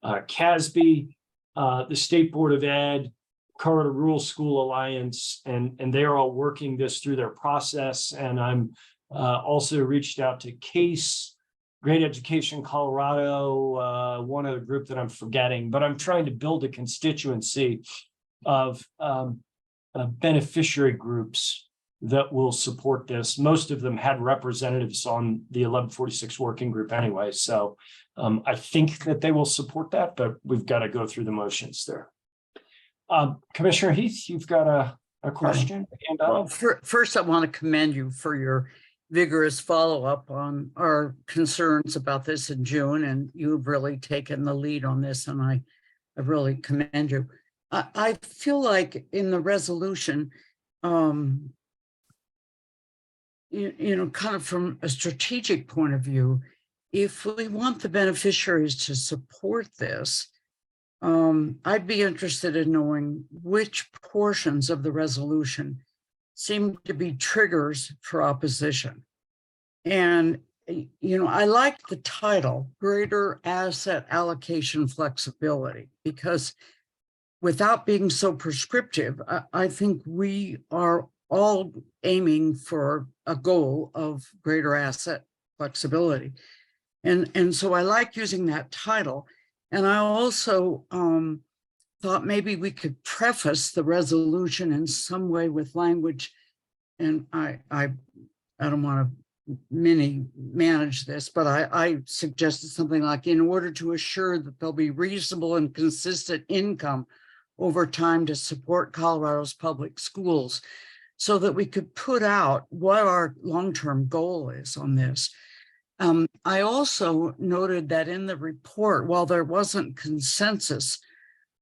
CASB, the State Board of Ed, Colorado Rural School Alliance, and they're all working this through their process. And I'm also reached out to CASE, Great Education Colorado, one other group that I'm forgetting, but I'm trying to build a constituency of beneficiary groups that will support this. Most of them had representatives on the 1146 working group anyway. So I think that they will support that, but we've got to go through the motions there. Commissioner Heath, you've got a question? Well, first, I want to commend you for your vigorous follow-up on our concerns about this in June, and you've really taken the lead on this, and I really commend you. I feel like in the resolution, kind of from a strategic point of view, if we want the beneficiaries to support this, I'd be interested in knowing which portions of the resolution seem to be triggers for opposition. And, I like the title, Greater Asset Allocation Flexibility, because without being so prescriptive, I think we are all aiming for a goal of greater asset flexibility. And so I like using that title. And I also thought maybe we could preface the resolution in some way with language, and I don't want to manage this, but I suggested something like, in order to assure that there'll be reasonable and consistent income over time to support Colorado's public schools, so that we could put out what our long-term goal is on this. I also noted that in the report, while there wasn't consensus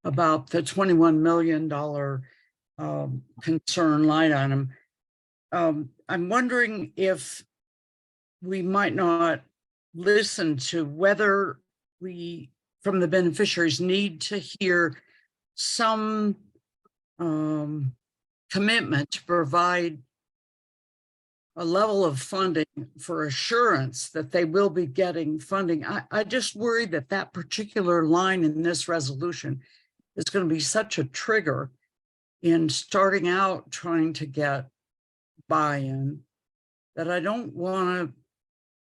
about the $21 million concern line item, I'm wondering if we might not listen to whether we, from the beneficiaries, need to hear some commitment to provide a level of funding for assurance that they will be getting funding. I just worry that that particular line in this resolution is going to be such a trigger in starting out trying to get buy-in that I don't want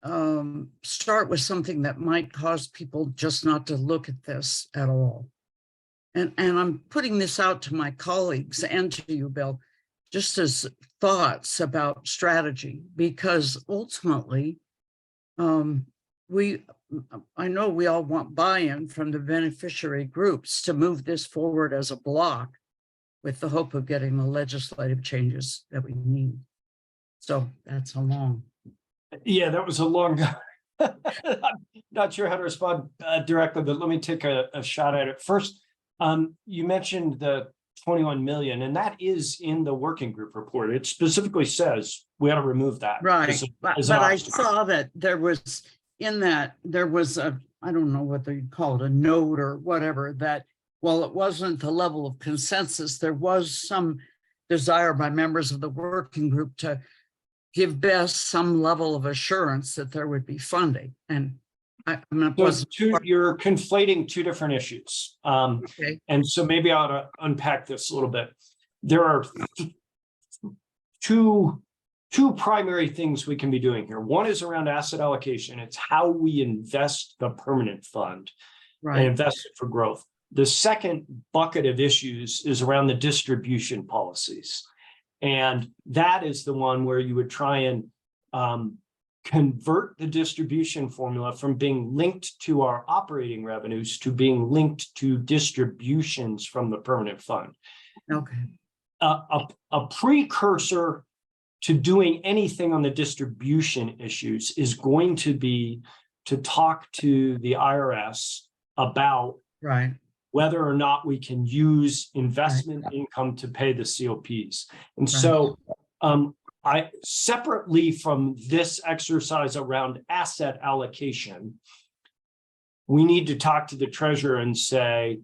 to start with something that might cause people just not to look at this at all. And I'm putting this out to my colleagues and to you, Bill, just as thoughts about strategy, because ultimately, I know we all want buy-in from the beneficiary groups to move this forward as a block with the hope of getting the legislative changes that we need. So that's a long. Yeah, that was a long. I'm not sure how to respond directly, but let me take a shot at it. First, you mentioned the 21 million, and that is in the working group report. It specifically says we ought to remove that. Right, but I saw that there was in that, there was a, I don't know what they call it, a note or whatever, that while it wasn't the level of consensus, there was some desire by members of the working group to give best some level of assurance that there would be funding. And you're conflating two different issues. Okay. And so maybe I ought to unpack this a little bit. There are two primary things we can be doing here. One is around asset allocation. It's how we invest the permanent fund and invest it for growth. The second bucket of issues is around the distribution policies. And that is the one where you would try and convert the distribution formula from being linked to our operating revenues to being linked to distributions from the permanent fund. Okay. A precursor to doing anything on the distribution issues is going to be to talk to the IRS about whether or not we can use investment income to pay the COPs. And so I separately from this exercise around asset allocation, we need to talk to the treasurer and say,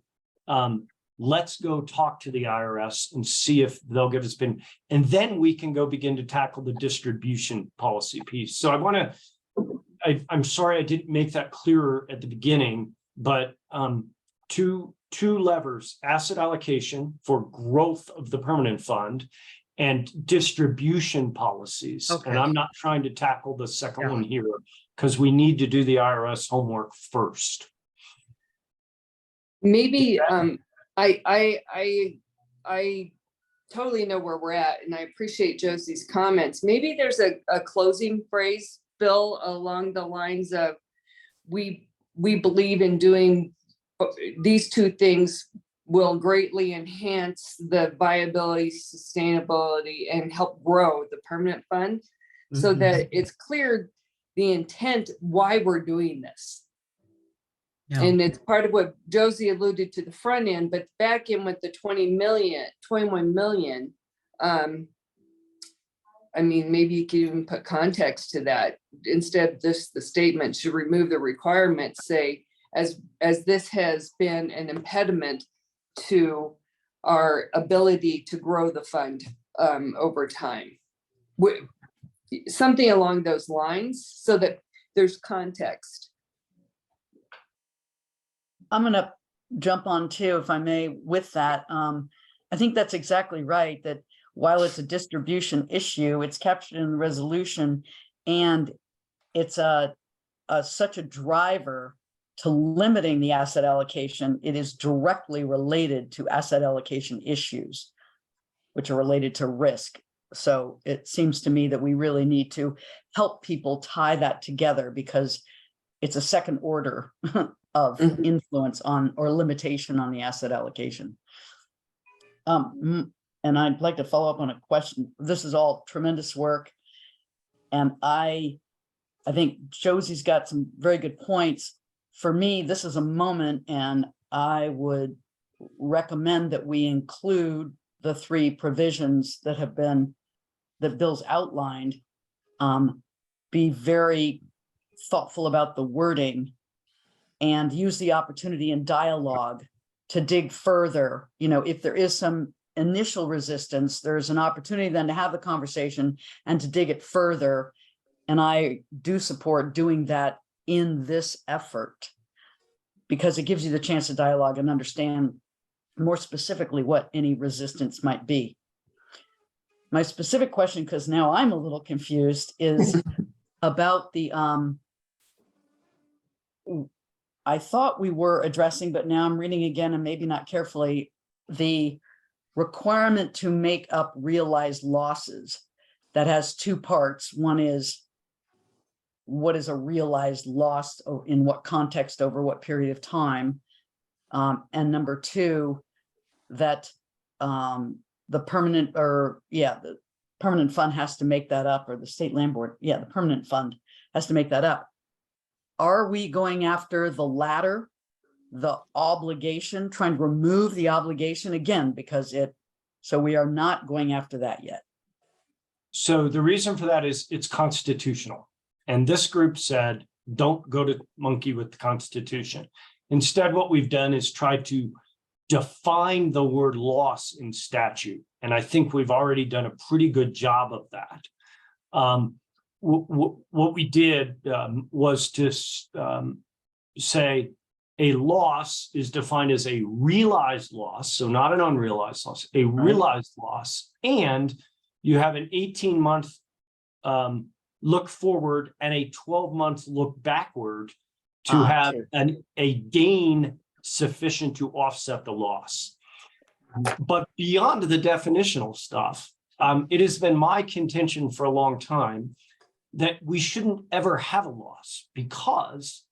let's go talk to the IRS and see if they'll give us bin. And then we can go begin to tackle the distribution policy piece. So I want to, I'm sorry I didn't make that clearer at the beginning, but two levers: asset allocation for growth of the permanent fund and distribution policies. And I'm not trying to tackle the second one here because we need to do the IRS homework first. Maybe I totally know where we're at, and I appreciate Josie's comments. Maybe there's a closing phrase, Bill, along the lines of we believe in doing these two things will greatly enhance the viability, sustainability, and help grow the permanent fund so that it's clear the intent why we're doing this. And it's part of what Josie alluded to the front end, but back in with the 21 million, I mean, maybe you could even put context to that. Instead of just the statement should remove the requirement, say, as this has been an impediment to our ability to grow the fund over time. Something along those lines so that there's context. I'm going to jump on too, if I may, with that. I think that's exactly right, that while it's a distribution issue, it's captured in the resolution, and it's such a driver to limiting the asset allocation. It is directly related to asset allocation issues, which are related to risk. So it seems to me that we really need to help people tie that together, because it's a second order of influence on or limitation on the asset allocation. And I'd like to follow up on a question. This is all tremendous work. And I think Josie's got some very good points. For me, this is a moment, and I would recommend that we include the three provisions that Bill's outlined. be very thoughtful about the wording and use the opportunity in dialogue to dig further. You know, if there is some initial resistance, there's an opportunity then to have the conversation and to dig it further. And I do support doing that in this effort because it gives you the chance to dialogue and understand more specifically what any resistance might be. My specific question, because now I'm a little confused, is about the, I thought we were addressing, but now I'm reading again and maybe not carefully, the requirement to make up realized losses. That has two parts. One is, what is a realized loss in what context over what period of time? And number two, that the permanent the permanent fund has to make that up, or the state land board, the permanent fund has to make that up. Are we going after the latter, the obligation, trying to remove the obligation again, because so we are not going after that yet? So the reason for that is it's constitutional. And this group said, don't go to monkey with the Constitution. Instead, what we've done is try to define the word loss in statute. And I think we've already done a pretty good job of that. What we did was to say a loss is defined as a realized loss, so not an unrealized loss, a realized loss, and you have an 18-month look forward and a 12-month look backward to have a gain sufficient to offset the loss. But beyond the definitional stuff, it has been my contention for a long time that we shouldn't ever have a loss, because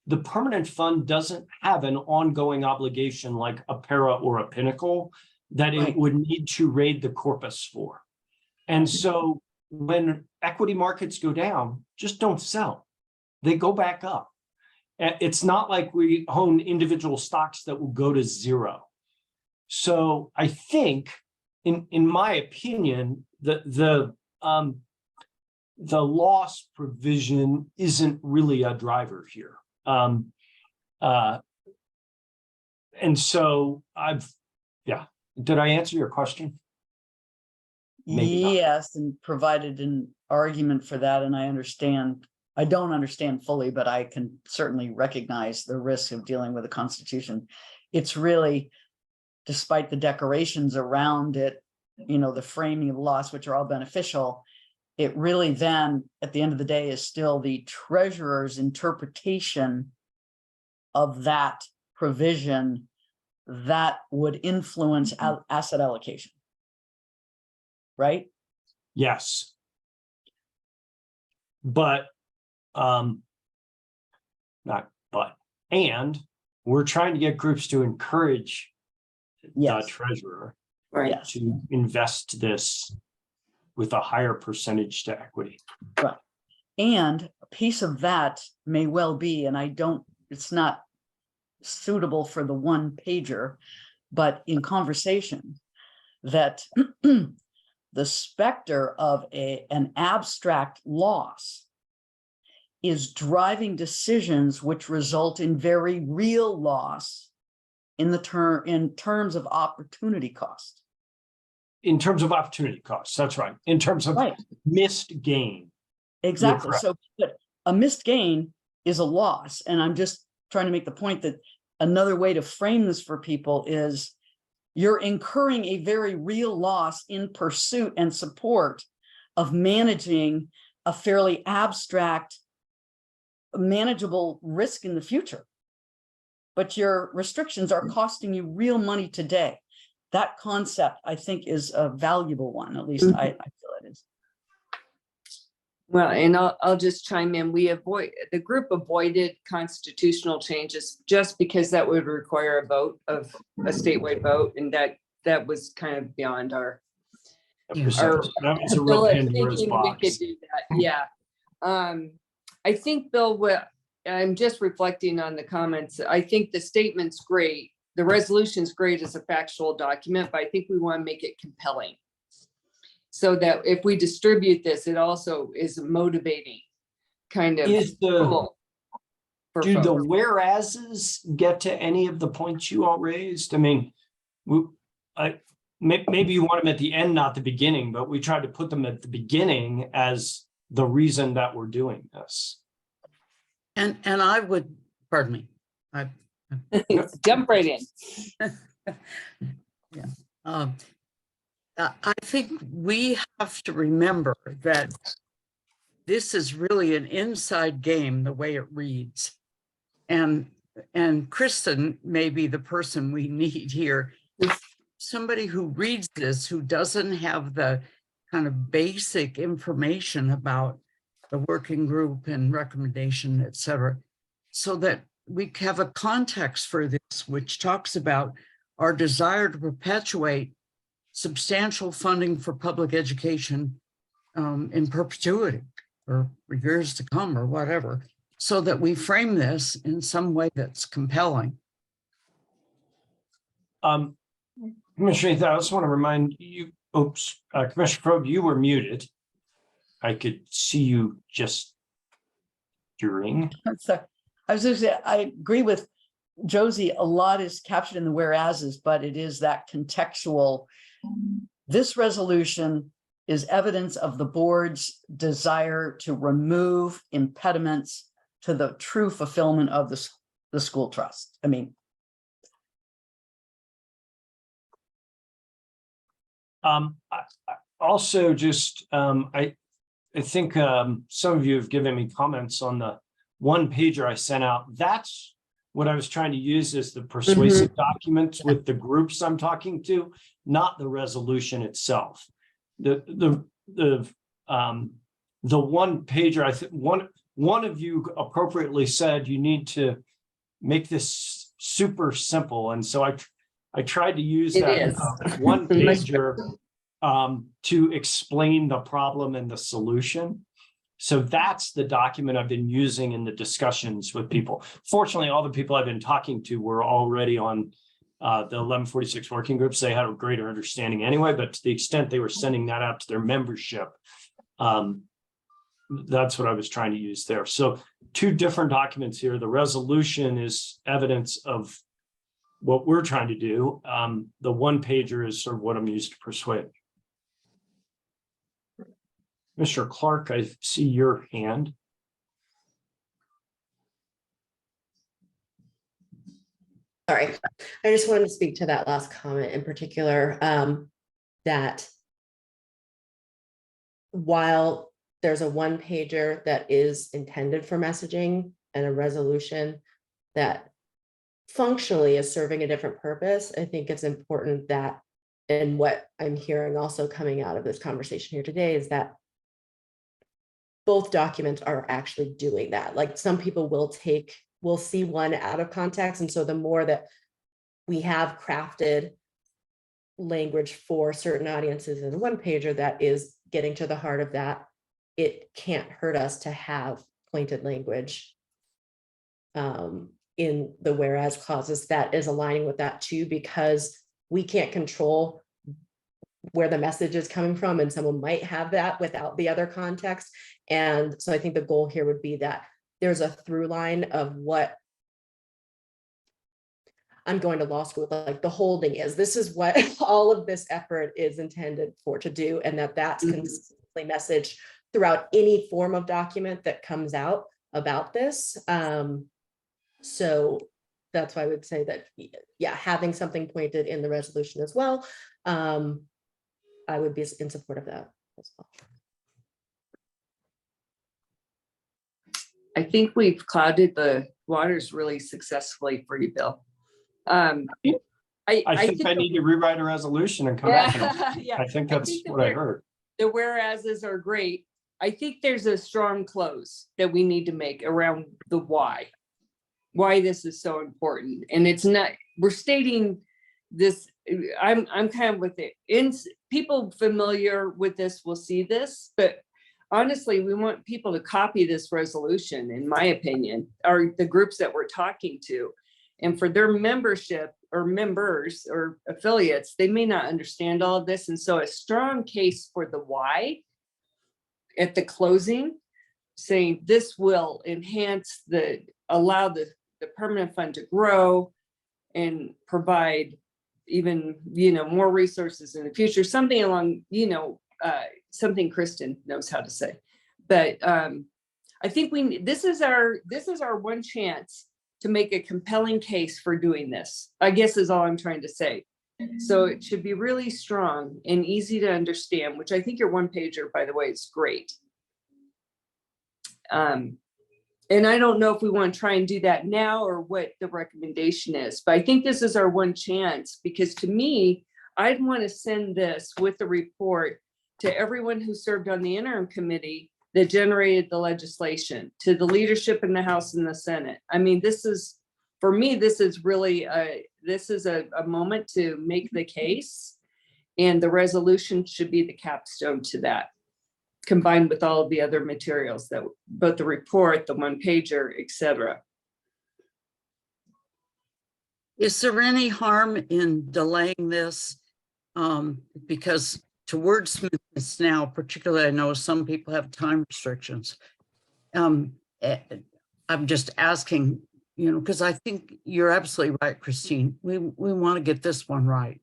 the permanent fund doesn't have an ongoing obligation like a para or a Pinnacle that it would need to raid the corpus for. And so when equity markets go down, just don't sell. They go back up. It's not like we own individual stocks that will go to zero. So I think, in my opinion, the loss provision isn't really a driver here. And so did I answer your question? Maybe not. Yes, and provided an argument for that, and I understand. I don't understand fully, but I can certainly recognize the risk of dealing with the Constitution. It's really, despite the decorations around it, you know, the framing of loss, which are all beneficial, it really then, at the end of the day, is still the treasurer's interpretation of that provision that would influence asset allocation. Right? Yes. And we're trying to get groups to encourage the treasurer to invest this with a higher percentage to equity. Right. And a piece of that may well be, and it's not suitable for the one pager, but in conversation, that the specter of an abstract loss is driving decisions which result in very real loss in terms of opportunity cost. In terms of opportunity costs, that's right. In terms of missed gain. Exactly. So but a missed gain is a loss. And I'm just trying to make the point that another way to frame this for people is you're incurring a very real loss in pursuit and support of managing a fairly abstract, manageable risk in the future. But your restrictions are costing you real money today. That concept, I think, is a valuable one. At least I feel it is. Well, and I'll just chime in. The group avoided constitutional changes just because that would require a statewide vote, and that was kind of beyond our that was a real Pandora's box. We could do that. Yeah. I think, Bill, I'm just reflecting on the comments. I think the statement's great. The resolution's great as a factual document, but I think we want to make it compelling, so that if we distribute this, it also is motivating. kind of Is the, rule for do the folks. whereases get to any of the points you all raised? I mean, maybe you want them at the end, not the beginning, but we tried to put them at the beginning as the reason that we're doing this. And I would, pardon me, Jump right in. Yeah. I think we have to remember that this is really an inside game, the way it reads. And Kristen may be the person we need here. Somebody who reads this, who doesn't have the kind of basic information about the working group and recommendation, et cetera, so that we have a context for this, which talks about our desire to perpetuate substantial funding for public education in perpetuity or for years to come or whatever, so that we frame this in some way that's compelling. Commissioner Ethan, I just want to remind you, Commissioner Probe, you were muted. I could see you just during. So I was going to say, I agree with Josie. A lot is captured in the whereases, but it is that contextual. This resolution is evidence of the board's desire to remove impediments to the true fulfillment of the school trust. I mean, Also, just I think some of you have given me comments on the one pager I sent out. That's what I was trying to use as the persuasive documents with the groups I'm talking to, not the resolution itself. The one pager, I think one of you appropriately said you need to make this super simple, and so I tried to use that one pager to explain the problem and the solution. So that's the document I've been using in the discussions with people. Fortunately, all the people I've been talking to were already on the 1146 working groups. They had a greater understanding anyway, but to the extent they were sending that out to their membership, that's what I was trying to use there. So two different documents here. The resolution is evidence of what we're trying to do. The one pager is sort of what I'm used to persuade. Mr. Clark, I see your hand. Sorry, I just wanted to speak to that last comment in particular, that while there's a one pager that is intended for messaging and a resolution that functionally is serving a different purpose, I think it's important that, and what I'm hearing also coming out of this conversation here today, is that both documents are actually doing that. Like, some people will see one out of context. And so the more that we have crafted language for certain audiences in one pager that is getting to the heart of that, it can't hurt us to have pointed language in the whereas clauses that is aligning with that too, because we can't control where the message is coming from, and someone might have that without the other context. And so I think the goal here would be that there's a through line of what I'm going to law school, like the holding is, this is what all of this effort is intended for to do, and that's consistently messaged throughout any form of document that comes out about this. So that's why I would say that, yeah, having something pointed in the resolution as well, I would be in support of that as well. I think we've clouded the waters really successfully for you, Bill. I think I need to rewrite a resolution and come back. Yeah, I think that's what I heard. The whereases are great. I think there's a strong close that we need to make around the why this is so important. And it's not, we're stating this, I'm kind of with it. People familiar with this will see this, but honestly, we want people to copy this resolution, in my opinion, or the groups that we're talking to. And for their membership or members or affiliates, they may not understand all of this. And so a strong case for the why at the closing saying this will enhance allow the permanent fund to grow and provide even, more resources in the future, something along, something Kristen knows how to say. But I think this is our one chance to make a compelling case for doing this, I guess is all I'm trying to say. So it should be really strong and easy to understand, which I think your one pager, by the way, is great. And I don't know if we want to try and do that now or what the recommendation is, but I think this is our one chance, because to me, I'd want to send this with the report to everyone who served on the interim committee that generated the legislation, to the leadership in the House and the Senate. I mean, for me, this is really a moment to make the case, and the resolution should be the capstone to that, combined with all of the other materials that both the report, the one pager, etc. Is there any harm in delaying this? Because to wordsmith this now, particularly, I know some people have time restrictions. I'm just asking, because I think you're absolutely right, Christine. We want to get this one right.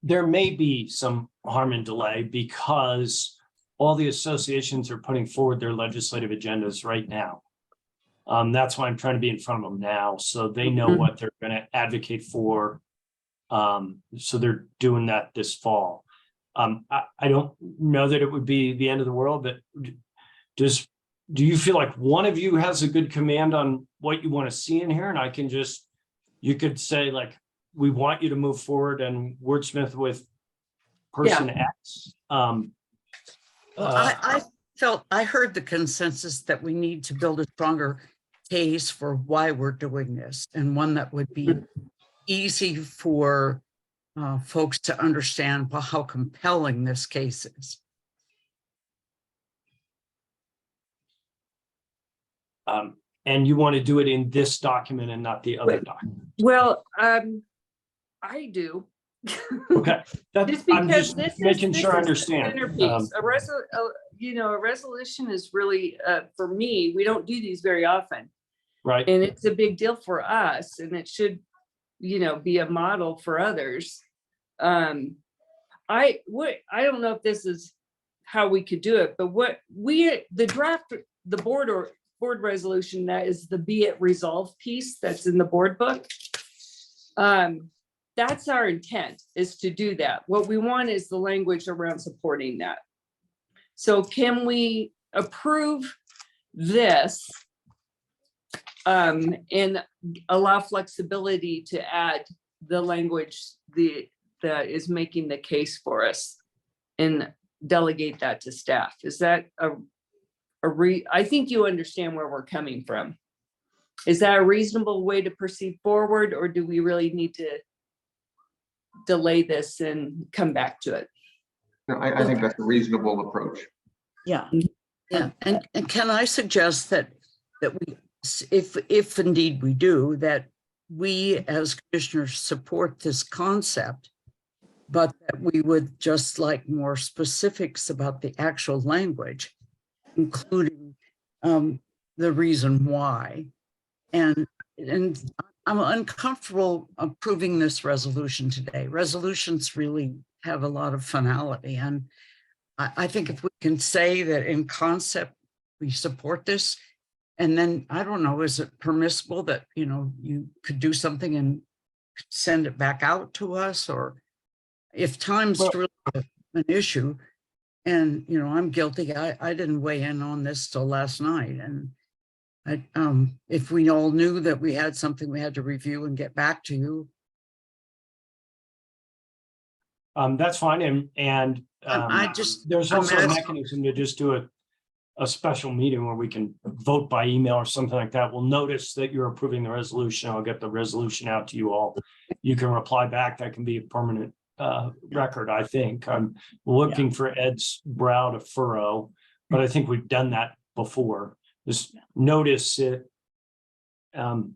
There may be some harm in delay because all the associations are putting forward their legislative agendas right now. That's why I'm trying to be in front of them now, so they know what they're going to advocate for. So they're doing that this fall. I don't know that it would be the end of the world, but do you feel like one of you has a good command on what you want to see in here? And you could say, like, we want you to move forward and wordsmith with person X. I heard the consensus that we need to build a stronger case for why we're doing this, and one that would be easy for folks to understand how compelling this case is. And you want to do it in this document and not the other document? Well, I do. Okay, I'm just making sure I this is the understand. centerpiece. A resolution is really, for me, we don't do these very often. Right. And it's a big deal for us, and it should, be a model for others. I don't know if this is how we could do it, but the draft, the board resolution, that is the be it resolved piece that's in the board book. That's our intent, is to do that. What we want is the language around supporting that. So can we approve this and allow flexibility to add the language that is making the case for us and delegate that to staff? Is that I think you understand where we're coming from. Is that a reasonable way to proceed forward, or do we really need to delay this and come back to it? No, I think that's a reasonable approach. Yeah. And can I suggest that we, if indeed we do, that we as commissioners support this concept, but that we would just like more specifics about the actual language, including the reason why. And I'm uncomfortable approving this resolution today. Resolutions really have a lot of finality. And I think if we can say that in concept, we support this, and then, I don't know, is it permissible that, you could do something and send it back out to us? Or if time's really an issue, and, I'm guilty, I didn't weigh in on this till last night. And if we all knew that we had something we had to review and get back to you. That's fine. And there's also a mechanism to just do a special meeting where we can vote by email or something like that. We'll notice that you're approving the resolution. I'll get the resolution out to you all. You can reply back. That can be a permanent record, I think. I'm looking for Ed's brow to furrow, but I think we've done that before. Just notice it and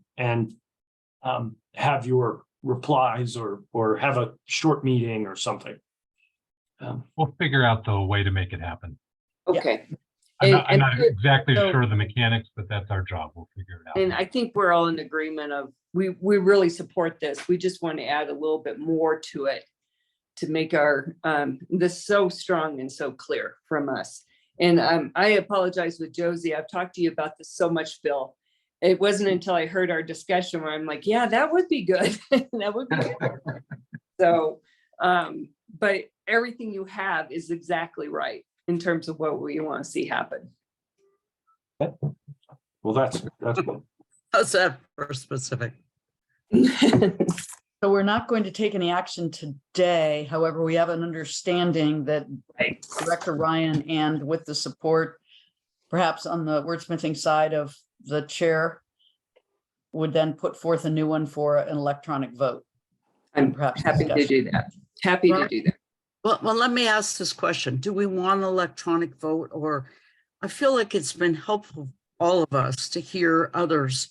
have your replies or have a short meeting or something. We'll figure out the way to make it happen. Okay. I'm not And- exactly so- sure of the mechanics, but that's our job. We'll figure it out. And I think we're all in agreement of, we really support this. We just want to add a little bit more to it to make our, this so strong and so clear from us. And I apologize with Josie. I've talked to you about this so much, Bill. It wasn't until I heard our discussion where I'm like, yeah, that would be good. That would be good. So, but everything you have is exactly right in terms of what we want to see happen. Well, that's good. How's that for specific? So we're not going to take any action today. However, we have an understanding that Director Ryan, and with the support, perhaps on the wordsmithing side of the chair, would then put forth a new one for an electronic vote. I'm perhaps happy to discussion. do that. Happy to do that. Well, let me ask this question. Do we want an electronic vote, or I feel like it's been helpful, all of us, to hear others'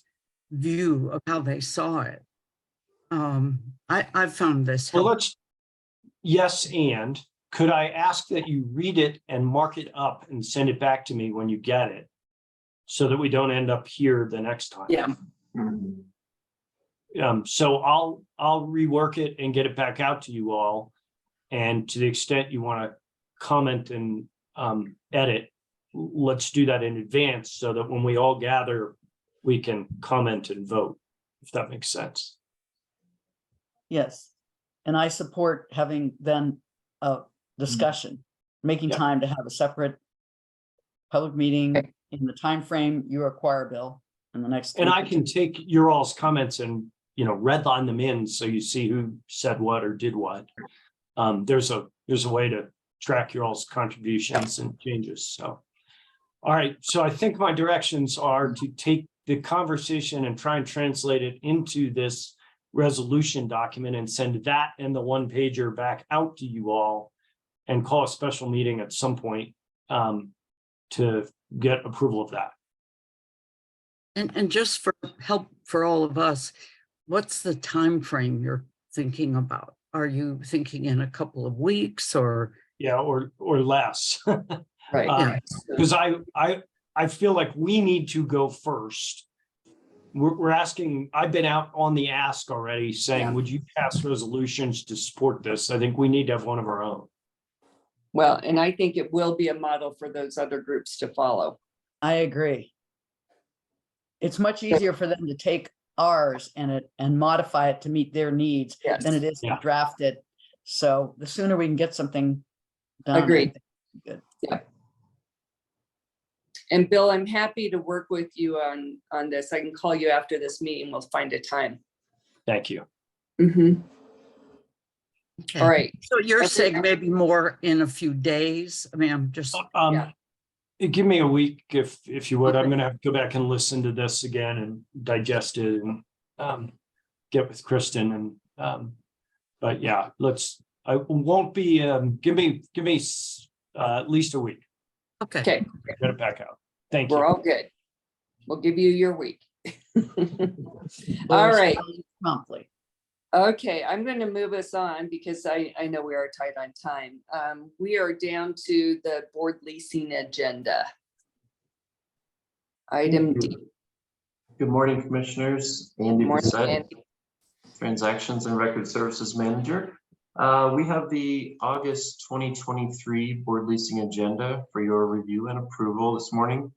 view of how they saw it. I've found this Well, helpful. yes, and could I ask that you read it and mark it up and send it back to me when you get it? So that we don't end up here the next time. Yeah. So I'll rework it and get it back out to you all. And to the extent you want to comment and edit, let's do that in advance so that when we all gather, we can comment and vote, if that makes sense. Yes, and I support having then a discussion, making Yeah. time to have a separate public meeting in the time frame you require, Bill, in the next. And week I or can two. take your all's comments and, redline them in so you see who said what or did what. There's a way to track your all's contributions and changes, so. All right, so I think my directions are to take the conversation and try and translate it into this resolution document and send that and the one pager back out to you all and call a special meeting at some point to get approval of that. And just for help for all of us, what's the time frame you're thinking about? Are you thinking in a couple of weeks or? Yeah, or less. Right. Because I feel like we need to go first. We're asking, I've been out on the ask already saying, would you pass resolutions to support this? I think we need to have one of our own. Well, and I think it will be a model for those other groups to follow. I agree. It's much easier for them to take ours and modify it to meet their needs than it is to Yeah. draft it. So the sooner we can get something done. I Agreed. think it's good. Yeah. And Bill, I'm happy to work with you on this. I can call you after this meeting. We'll find a time. Thank you. Mhm. Okay. All right. So you're saying maybe more in a few days? I mean, I'm just. Give me a week if you would. I'm Okay. gonna have to go back and listen to this again and digest it and get with Kristen and but yeah, I won't be give me at least a week. Okay. Okay, Get it back out. Thank you. we're all good. We'll give you your week. We'll All right. respond Promptly. Okay, I'm going to move us on because I know we are tight on time. We are down to the board leasing agenda. Item D. Good morning, Commissioners. Andy Morning, Bissett, Andy. Transactions and Record Services Manager. We have the August 2023 board leasing agenda for your review and approval this morning.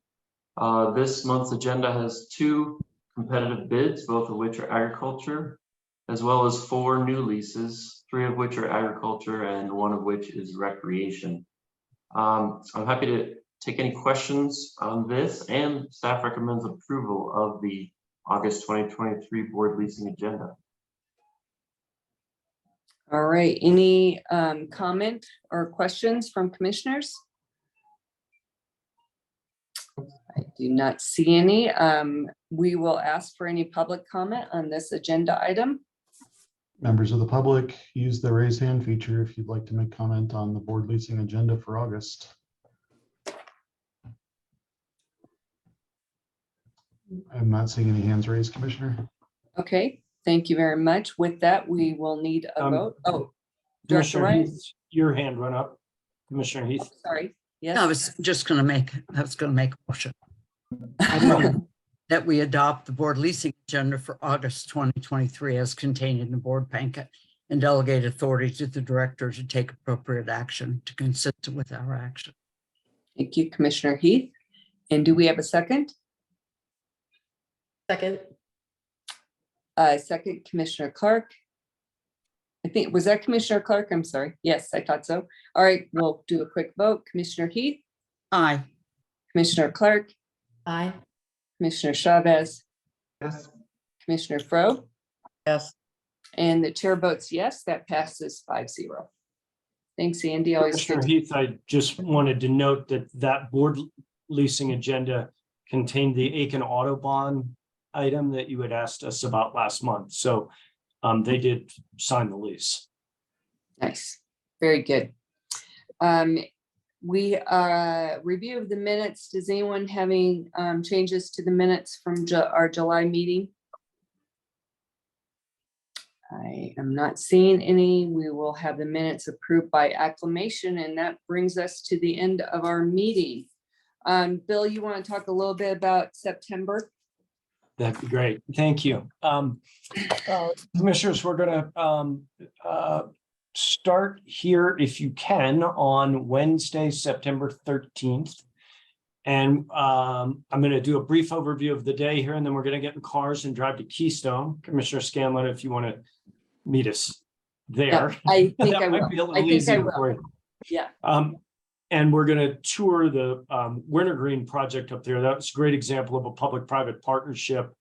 This month's agenda has 2 competitive bids, both of which are agriculture, as well as 4 new leases, 3 of which are agriculture and 1 of which is recreation. So I'm happy to take any questions on this, and staff recommends approval of the August 2023 board leasing agenda. All right, any comment or questions from commissioners? I do not see any. We will ask for any public comment on this agenda item. Members of the public, use the raise hand feature if you'd like to make comment on the board leasing agenda for August. I'm not seeing any hands raised, Commissioner. Okay, thank you very much. With that, we will need a vote. Oh, Director Commissioner Ryan, Heath, your hand went up. Commissioner Heath. sorry. Yes. I was gonna make a motion. That we adopt the board leasing agenda for August 2023 as contained in the board packet and delegate authority to the director to take appropriate action to consistent with our action. Thank you, Commissioner Heath. And do we have a second? Second. Second, Commissioner Clark. I think, was that Commissioner Clark? I'm sorry. Yes, I thought so. All right, we'll do a quick vote. Commissioner Heath, Aye. Commissioner Clark, Aye. Commissioner Chavez, Yes. Commissioner Fro, Yes. and the chair votes yes, that passes 5-0. Thanks, Andy. Always Commissioner good. Heath, I just wanted to note that that board leasing agenda contained the Aiken Autobahn item that you had asked us about last month. So they did sign the lease. Nice, very good. We review of the minutes. Does anyone having changes to the minutes from our July meeting? I am not seeing any. We will have the minutes approved by acclamation, and that brings us to the end of our meeting. Bill, you want to talk a little bit about September? That'd be great. Thank you. Commissioners, we're gonna start here, if you can, on Wednesday, September 13th. And I'm gonna do a brief overview of the day here, and then we're gonna get in cars and drive to Keystone. Commissioner Scanlon, if you want to meet us there. I think That I might will. be a I little think I easier for will. you. Yeah. And we're going to tour the Wintergreen project up there. That's a great example of a public-private partnership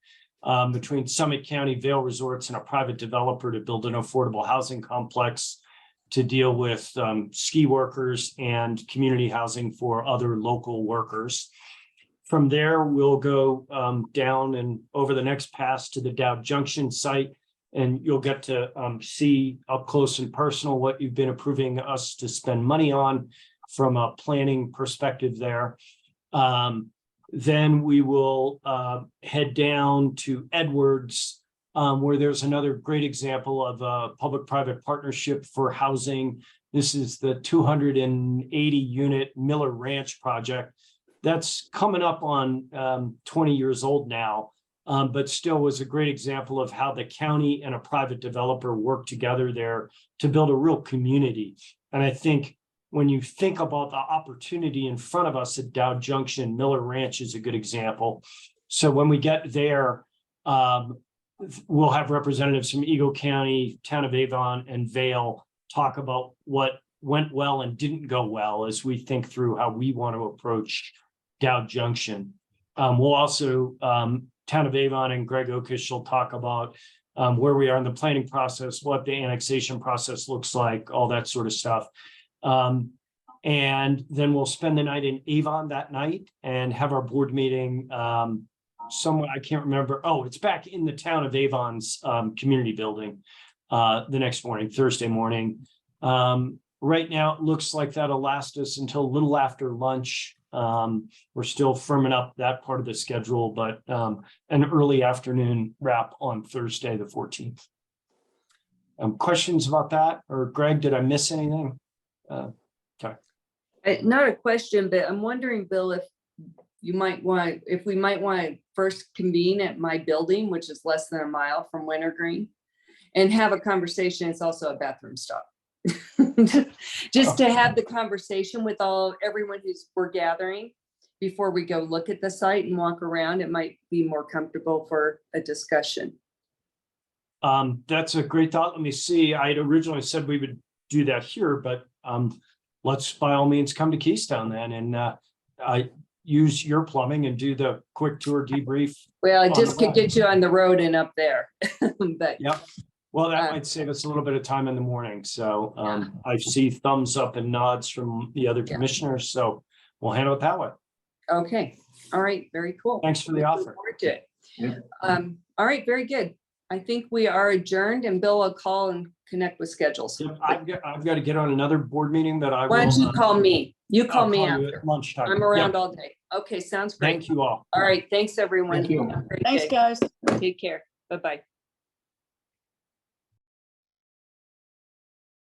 between Summit County, Vail Resorts, and a private developer to build an affordable housing complex to deal with ski workers and community housing for other local workers. From there, we'll go down and over the next pass to the Dow Junction site, and you'll get to see up close and personal what you've been approving us to spend money on from a planning perspective there. Then we will head down to Edwards, where there's another great example of a public-private partnership for housing. This is the 280 unit Miller Ranch project. That's coming up on 20 years old now, but still was a great example of how the county and a private developer work together there to build a real community. And I think when you think about the opportunity in front of us at Dow Junction, Miller Ranch is a good example. So when we get there, we'll have representatives from Eagle County, Town of Avon, and Vail talk about what went well and didn't go well as we think through how we want to approach Dow Junction. We'll also, Town of Avon and Greg Okish will talk about where we are in the planning process, what the annexation process looks like, all that sort of stuff. And then we'll spend the night in Avon that night and have our board meeting somewhere, I can't remember. Oh, it's back in the Town of Avon's community building the next morning, Thursday morning. Right now, it looks like that'll last us until a little after lunch. We're still firming up that part of the schedule, but an early afternoon wrap on Thursday, the 14th. Questions about that? Or Greg, did I miss anything? Okay. Not a question, but I'm wondering, Bill, if we might want to first convene at my building, which is less than a mile from Wintergreen, and have a conversation. It's also a bathroom stop. Just to have the conversation with everyone we're gathering before we go look at the site and walk around. It might be more comfortable for a discussion. That's a great thought. Let me see. I had originally said we would do that here, but let's by all means come to Keystone then and I use your plumbing and do the quick tour debrief. Well, I just could get you on the road and up there, but yep. Well, that might save us a little bit of time in the morning. So I see thumbs up and nods from the other commissioners. So we'll handle it that way. Okay. All right. Very cool. Thanks for the offer. All right. Very good. I think we are adjourned, and Bill will call and connect with schedules. Yep, I've got to get on another board meeting that I will. Why don't you call me? You call I'll me call you after. at lunchtime. I'm around Yep. all day. Okay. Sounds great. Thank you all. All right. Thanks, everyone. Thank you. Have a great Thanks, day. guys. Take care. Bye-bye.